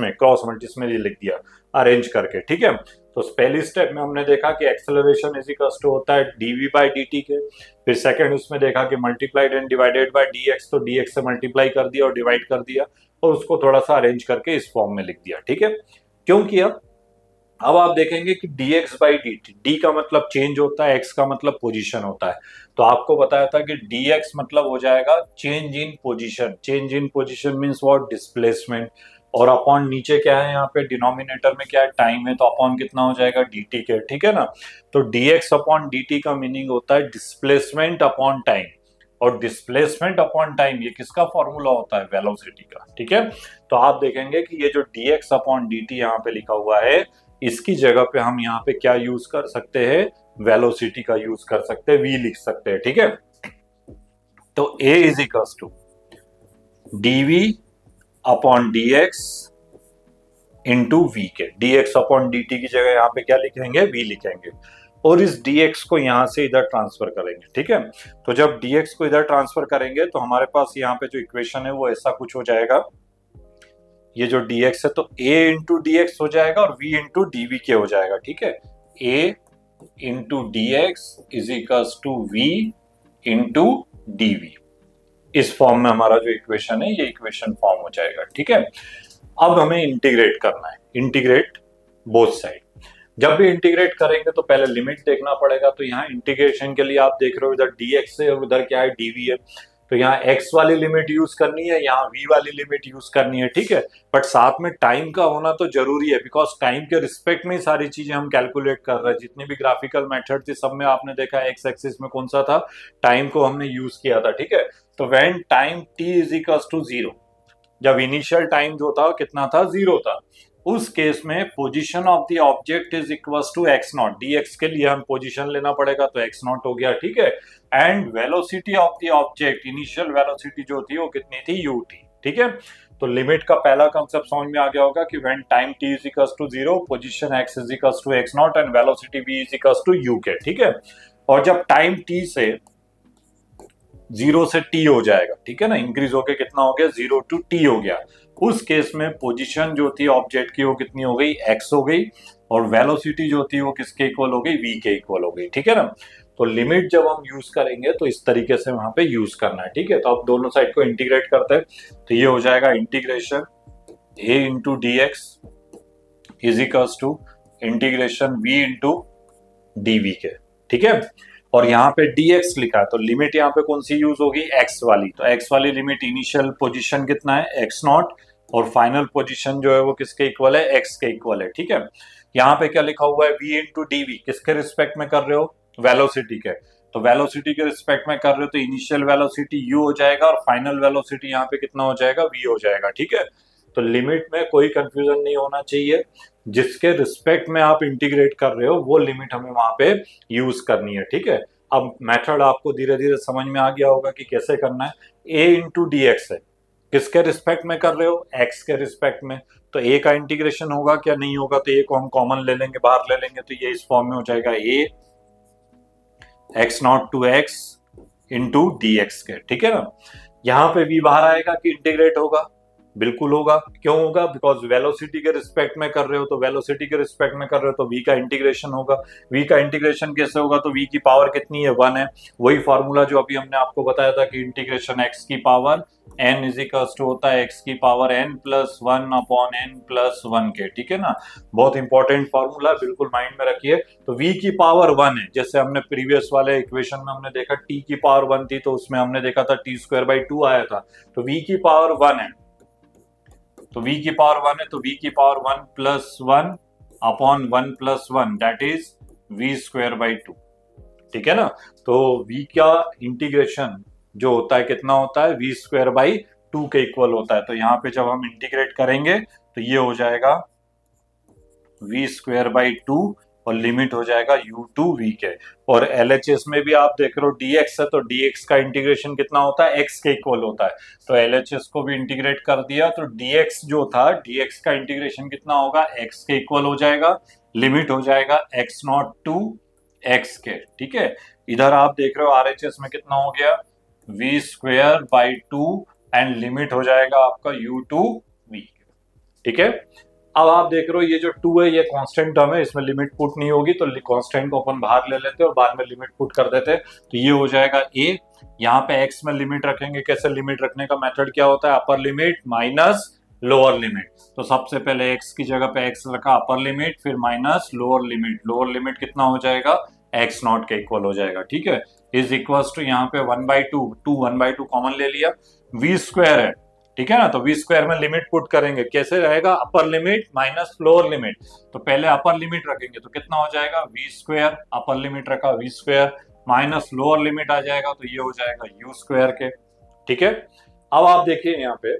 मल्टीस में लिख दिया अरेंज करके, ठीक है। तो पहली स्टेप में हमने देखा कि एक्सेलरेशन इज इक्वल्स टू होता है dv बाय dt के। फिर सेकंड उसमें देखा कि multiplied and divided by dx, तो dx से मल्टीप्लाई कर दिया और डिवाइड कर दिया और उसको थोड़ा सा अरेंज करके इस फॉर्म में लिख दिया, ठीक है। क्यों किया, अब आप देखेंगे कि dx बाई dt, d का मतलब चेंज होता है, x का मतलब पोजीशन होता है। तो आपको बताया था कि dx मतलब हो जाएगा change in position. Change in position means what, displacement. और अपॉन नीचे क्या है, यहाँ पे डिनोमिनेटर में क्या है, टाइम है, तो अपॉन कितना हो जाएगा, dt के, ठीक है ना। तो dx अपॉन dt का मीनिंग होता है डिस्प्लेसमेंट अपॉन टाइम, और डिस्प्लेसमेंट अपॉन टाइम ये किसका फॉर्मूला होता है, वेलोसिटी का, ठीक है। तो आप देखेंगे कि ये जो dx अपॉन dt यहाँ पे लिखा हुआ है, इसकी जगह पे हम यहाँ पे क्या यूज कर सकते हैं, वेलोसिटी का यूज कर सकते हैं, v लिख सकते हैं, ठीक है। तो a is equals to dv upon dx into v के, dx अपॉन dt की जगह यहाँ पे क्या लिखेंगे, v लिखेंगे, और इस dx को यहां से इधर ट्रांसफर करेंगे, ठीक है। तो जब dx को इधर ट्रांसफर करेंगे तो हमारे पास यहाँ पे जो इक्वेशन है वो ऐसा कुछ हो जाएगा, ये जो dx है तो a इंटू dx हो जाएगा और v इंटू dv के हो जाएगा, ठीक है। a into dx is equals to v into dv, इस फॉर्म में हमारा जो इक्वेशन है ये इक्वेशन फॉर्म हो जाएगा, ठीक है। अब हमें इंटीग्रेट करना है, इंटीग्रेट बोथ साइड। जब भी इंटीग्रेट करेंगे तो पहले लिमिट देखना पड़ेगा, तो यहाँ इंटीग्रेशन के लिए आप देख रहे हो इधर dx है और उधर क्या है, dv है, तो यहाँ x वाली लिमिट यूज करनी है, यहाँ v वाली लिमिट यूज करनी है, ठीक है। बट साथ में टाइम का होना तो जरूरी है, बिकॉज टाइम के रिस्पेक्ट में ही सारी चीजें हम कैलकुलेट कर रहे हैं। जितनी भी ग्राफिकल मेथड थी सब में आपने देखा एक्स एक्सिस में कौन सा था, टाइम को हमने यूज किया था, ठीक है। तो when time t is equals to 0, जब इनिशियल टाइम जो था कितना था, 0 था, उस केस में position of the object is equals to x naught, dx के लिए हम पोजीशन लेना पड़ेगा तो x नॉट हो गया, ठीक है। And velocity of the object, initial velocity जो थी वो कितनी थी, ut, ठीक है। तो लिमिट का पहला कांसेप्ट समझ में आ गया होगा कि when time t is equals to 0, position x is equals to x naught and velocity v is equals to u के, ठीक है। और जब टाइम t से 0 से t हो जाएगा, ठीक है ना, इंक्रीज होके कितना हो गया, 0 टू t हो गया, उस केस में पोजीशन जो थी ऑब्जेक्ट की वो कितनी हो गई, x हो गई, और वेलोसिटी जो थी वो किसके इक्वल हो गई, v के इक्वल हो गई, ठीक है ना। तो लिमिट जब हम यूज करेंगे तो इस तरीके से वहां पे यूज करना है, ठीक है। तो अब दोनों साइड को इंटीग्रेट करते हैं, तो ये हो जाएगा integration a into d x is equals to integration v into dv के, ठीक है। और यहाँ पे dx लिखा है तो लिमिट यहाँ पे कौन सी यूज होगी, x वाली, तो x वाली लिमिट इनिशियल पोजीशन कितना है, x नॉट, और फाइनल पोजीशन जो है वो किसके इक्वल है, x के इक्वल है, ठीक है। यहाँ पे क्या लिखा हुआ है, v इंटू dv, किसके रिस्पेक्ट में कर रहे हो, वेलोसिटी के, तो वेलोसिटी के रिस्पेक्ट में कर रहे हो तो इनिशियल वेलोसिटी u हो जाएगा और फाइनल वेलोसिटी यहाँ पे कितना हो जाएगा, v हो जाएगा, ठीक है। तो लिमिट में कोई कंफ्यूजन नहीं होना चाहिए, जिसके रिस्पेक्ट में आप इंटीग्रेट कर रहे हो वो लिमिट हमें वहां पे यूज करनी है, ठीक है। अब मेथड आपको धीरे धीरे समझ में आ गया होगा कि कैसे करना है। a इंटू डी एक्स है, किसके रिस्पेक्ट में कर रहे हो, x के रिस्पेक्ट में, तो a का इंटीग्रेशन होगा क्या, नहीं होगा, तो a को हम कॉमन ले लेंगे, बाहर ले लेंगे, तो ये इस फॉर्म में हो जाएगा a x naught to x into d x के, ठीक है ना। यहाँ पे v बाहर आएगा कि इंटीग्रेट होगा, बिल्कुल होगा, क्यों होगा, बिकॉज वेलोसिटी के रिस्पेक्ट में कर रहे हो, तो वेलोसिटी के रिस्पेक्ट में कर रहे हो तो v का इंटीग्रेशन होगा। v का इंटीग्रेशन कैसे होगा, तो v की पावर कितनी है, 1 है, वही फॉर्मूला जो अभी हमने आपको बताया था कि इंटीग्रेशन x की power n is equals to होता है x की power n plus 1 upon n plus 1 के, ठीक है ना। बहुत इंपॉर्टेंट फॉर्मूला, बिल्कुल माइंड में रखिए। तो v की पावर 1 है, जैसे हमने प्रीवियस वाले इक्वेशन में हमने देखा t की पावर 1 थी, तो उसमें हमने देखा था t स्क्वायर बाई 2 आया था, तो v की पावर 1 है, तो v की पावर 1 है, तो v की power 1 plus 1 upon 1 plus 1 that is v square by 2, ठीक है ना। तो v का इंटीग्रेशन जो होता है कितना होता है, v स्क्वायर बाई 2 के इक्वल होता है। तो यहाँ पे जब हम इंटीग्रेट करेंगे तो ये हो जाएगा v स्क्वायर बाई 2 और लिमिट हो जाएगा u टू v के। और LHS में भी आप देख रहे हो dx है, तो dx का इंटीग्रेशन कितना होता है, x के इक्वल होता है, तो LHS को भी इंटीग्रेट कर दिया, तो dx जो था, dx का इंटीग्रेशन कितना होगा, x के इक्वल हो जाएगा, लिमिट हो जाएगा x नॉट टू x के, ठीक है। इधर आप देख रहे हो RHS में कितना हो गया, v square by 2 and limit हो जाएगा आपका u टू v, ठीक है। अब आप देख रहे हो ये जो 2 है ये कांस्टेंट टर्म है, इसमें लिमिट पुट नहीं होगी, तो कांस्टेंट को अपन बाहर ले लेते हैं और बाद में लिमिट पुट कर देते हैं, तो ये हो जाएगा a, यहाँ पे x में लिमिट रखेंगे, कैसे लिमिट रखने का मेथड क्या होता है, upper limit minus lower limit, तो सबसे पहले x की जगह पे x रखा अपर लिमिट, फिर माइनस लोअर लिमिट कितना हो जाएगा, x नॉट के इक्वल हो जाएगा, ठीक है, इज इक्वल्स टू यहाँ पे 1/2 कॉमन ले लिया, v स्क्वायर है ठीक है ना। तो वी स्क्वायर में लिमिट पुट करेंगे, कैसे रहेगा, upper limit minus lower limit. तो पहले अपर लिमिट रखेंगे तो कितना हो जाएगा, वी स्क्वायर, अपर लिमिट रखा v square, minus lower limit आ जाएगा तो ये हो जाएगा यू स्क्वायर के। ठीक है, अब आप देखिए यहाँ पे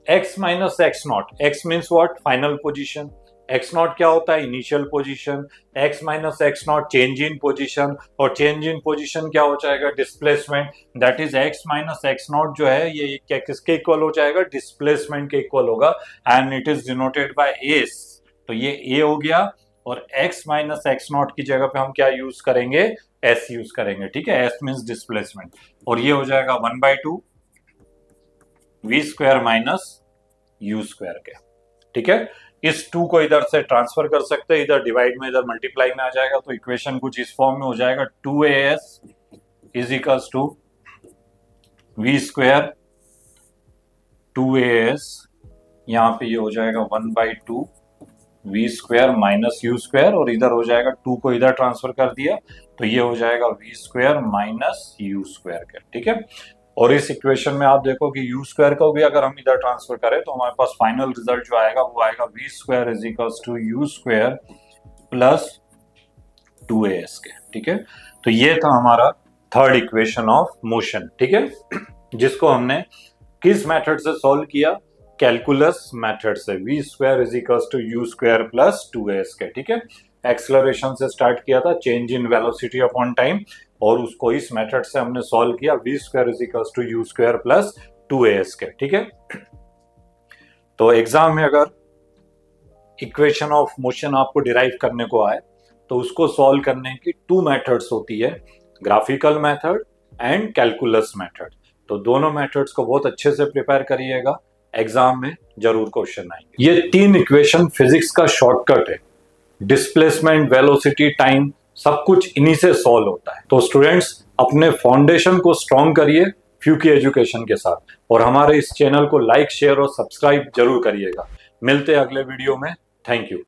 x minus x not, x means what, final position, x not क्या होता है, initial position, x minus x not change in position, और चेंज इन पोजीशन क्या हो जाएगा, displacement, that is x minus x not जो है ये क्या किसके इक्वल हो जाएगा, डिस्प्लेसमेंट के इक्वल होगा, and it is denoted by S. तो ये a हो गया, और x माइनस एक्स नॉट की जगह पे हम क्या यूज करेंगे, s यूज करेंगे। ठीक है, s मीन्स डिस्प्लेसमेंट, और ये हो जाएगा 1/2 v square minus u square के। ठीक है, इस 2 को इधर से ट्रांसफर कर सकते हैं, इधर डिवाइड में इधर मल्टीप्लाई में आ जाएगा, तो इक्वेशन कुछ इस फॉर्म में हो जाएगा, 2as is equals to v square 2as, यहाँ पे ये हो जाएगा 1/2 v square minus u square, और इधर हो जाएगा 2 को इधर ट्रांसफर कर दिया तो ये हो जाएगा v square minus u square के। ठीक है, और इस इक्वेशन में आप देखो कि यू स्क्वायर को भी अगर हम इधर ट्रांसफर करें तो हमारे पास फाइनल रिजल्ट जो आएगा वो आएगा v square is equals to u square plus 2as के। ठीक है, तो ये था हमारा थर्ड इक्वेशन ऑफ मोशन। ठीक है, जिसको हमने किस मेथड से सॉल्व किया, कैलकुलस मेथड से, v square is equals to u square plus 2as के। ठीक है, एक्सेलरेशन से स्टार्ट किया था, change in velocity upon time, और उसको इस मेथड से हमने सॉल्व किया, v square is equals to u square plus 2as के। ठीक है, तो एग्जाम में अगर इक्वेशन ऑफ मोशन आपको डिराइव करने को आए तो उसको सॉल्व करने की 2 मेथड्स होती है, graphical method and calculus method. तो दोनों मेथड्स को बहुत अच्छे से प्रिपेयर करिएगा, एग्जाम में जरूर क्वेश्चन आएंगे। ये 3 इक्वेशन फिजिक्स का शॉर्टकट है, डिस्प्लेसमेंट, वेलोसिटी, टाइम, सब कुछ इन्हीं से सॉल्व होता है। तो स्टूडेंट्स अपने फाउंडेशन को स्ट्रॉन्ग करिए फ्यूकी एजुकेशन के साथ, और हमारे इस चैनल को लाइक, शेयर और सब्सक्राइब जरूर करिएगा। मिलते हैं अगले वीडियो में, थैंक यू।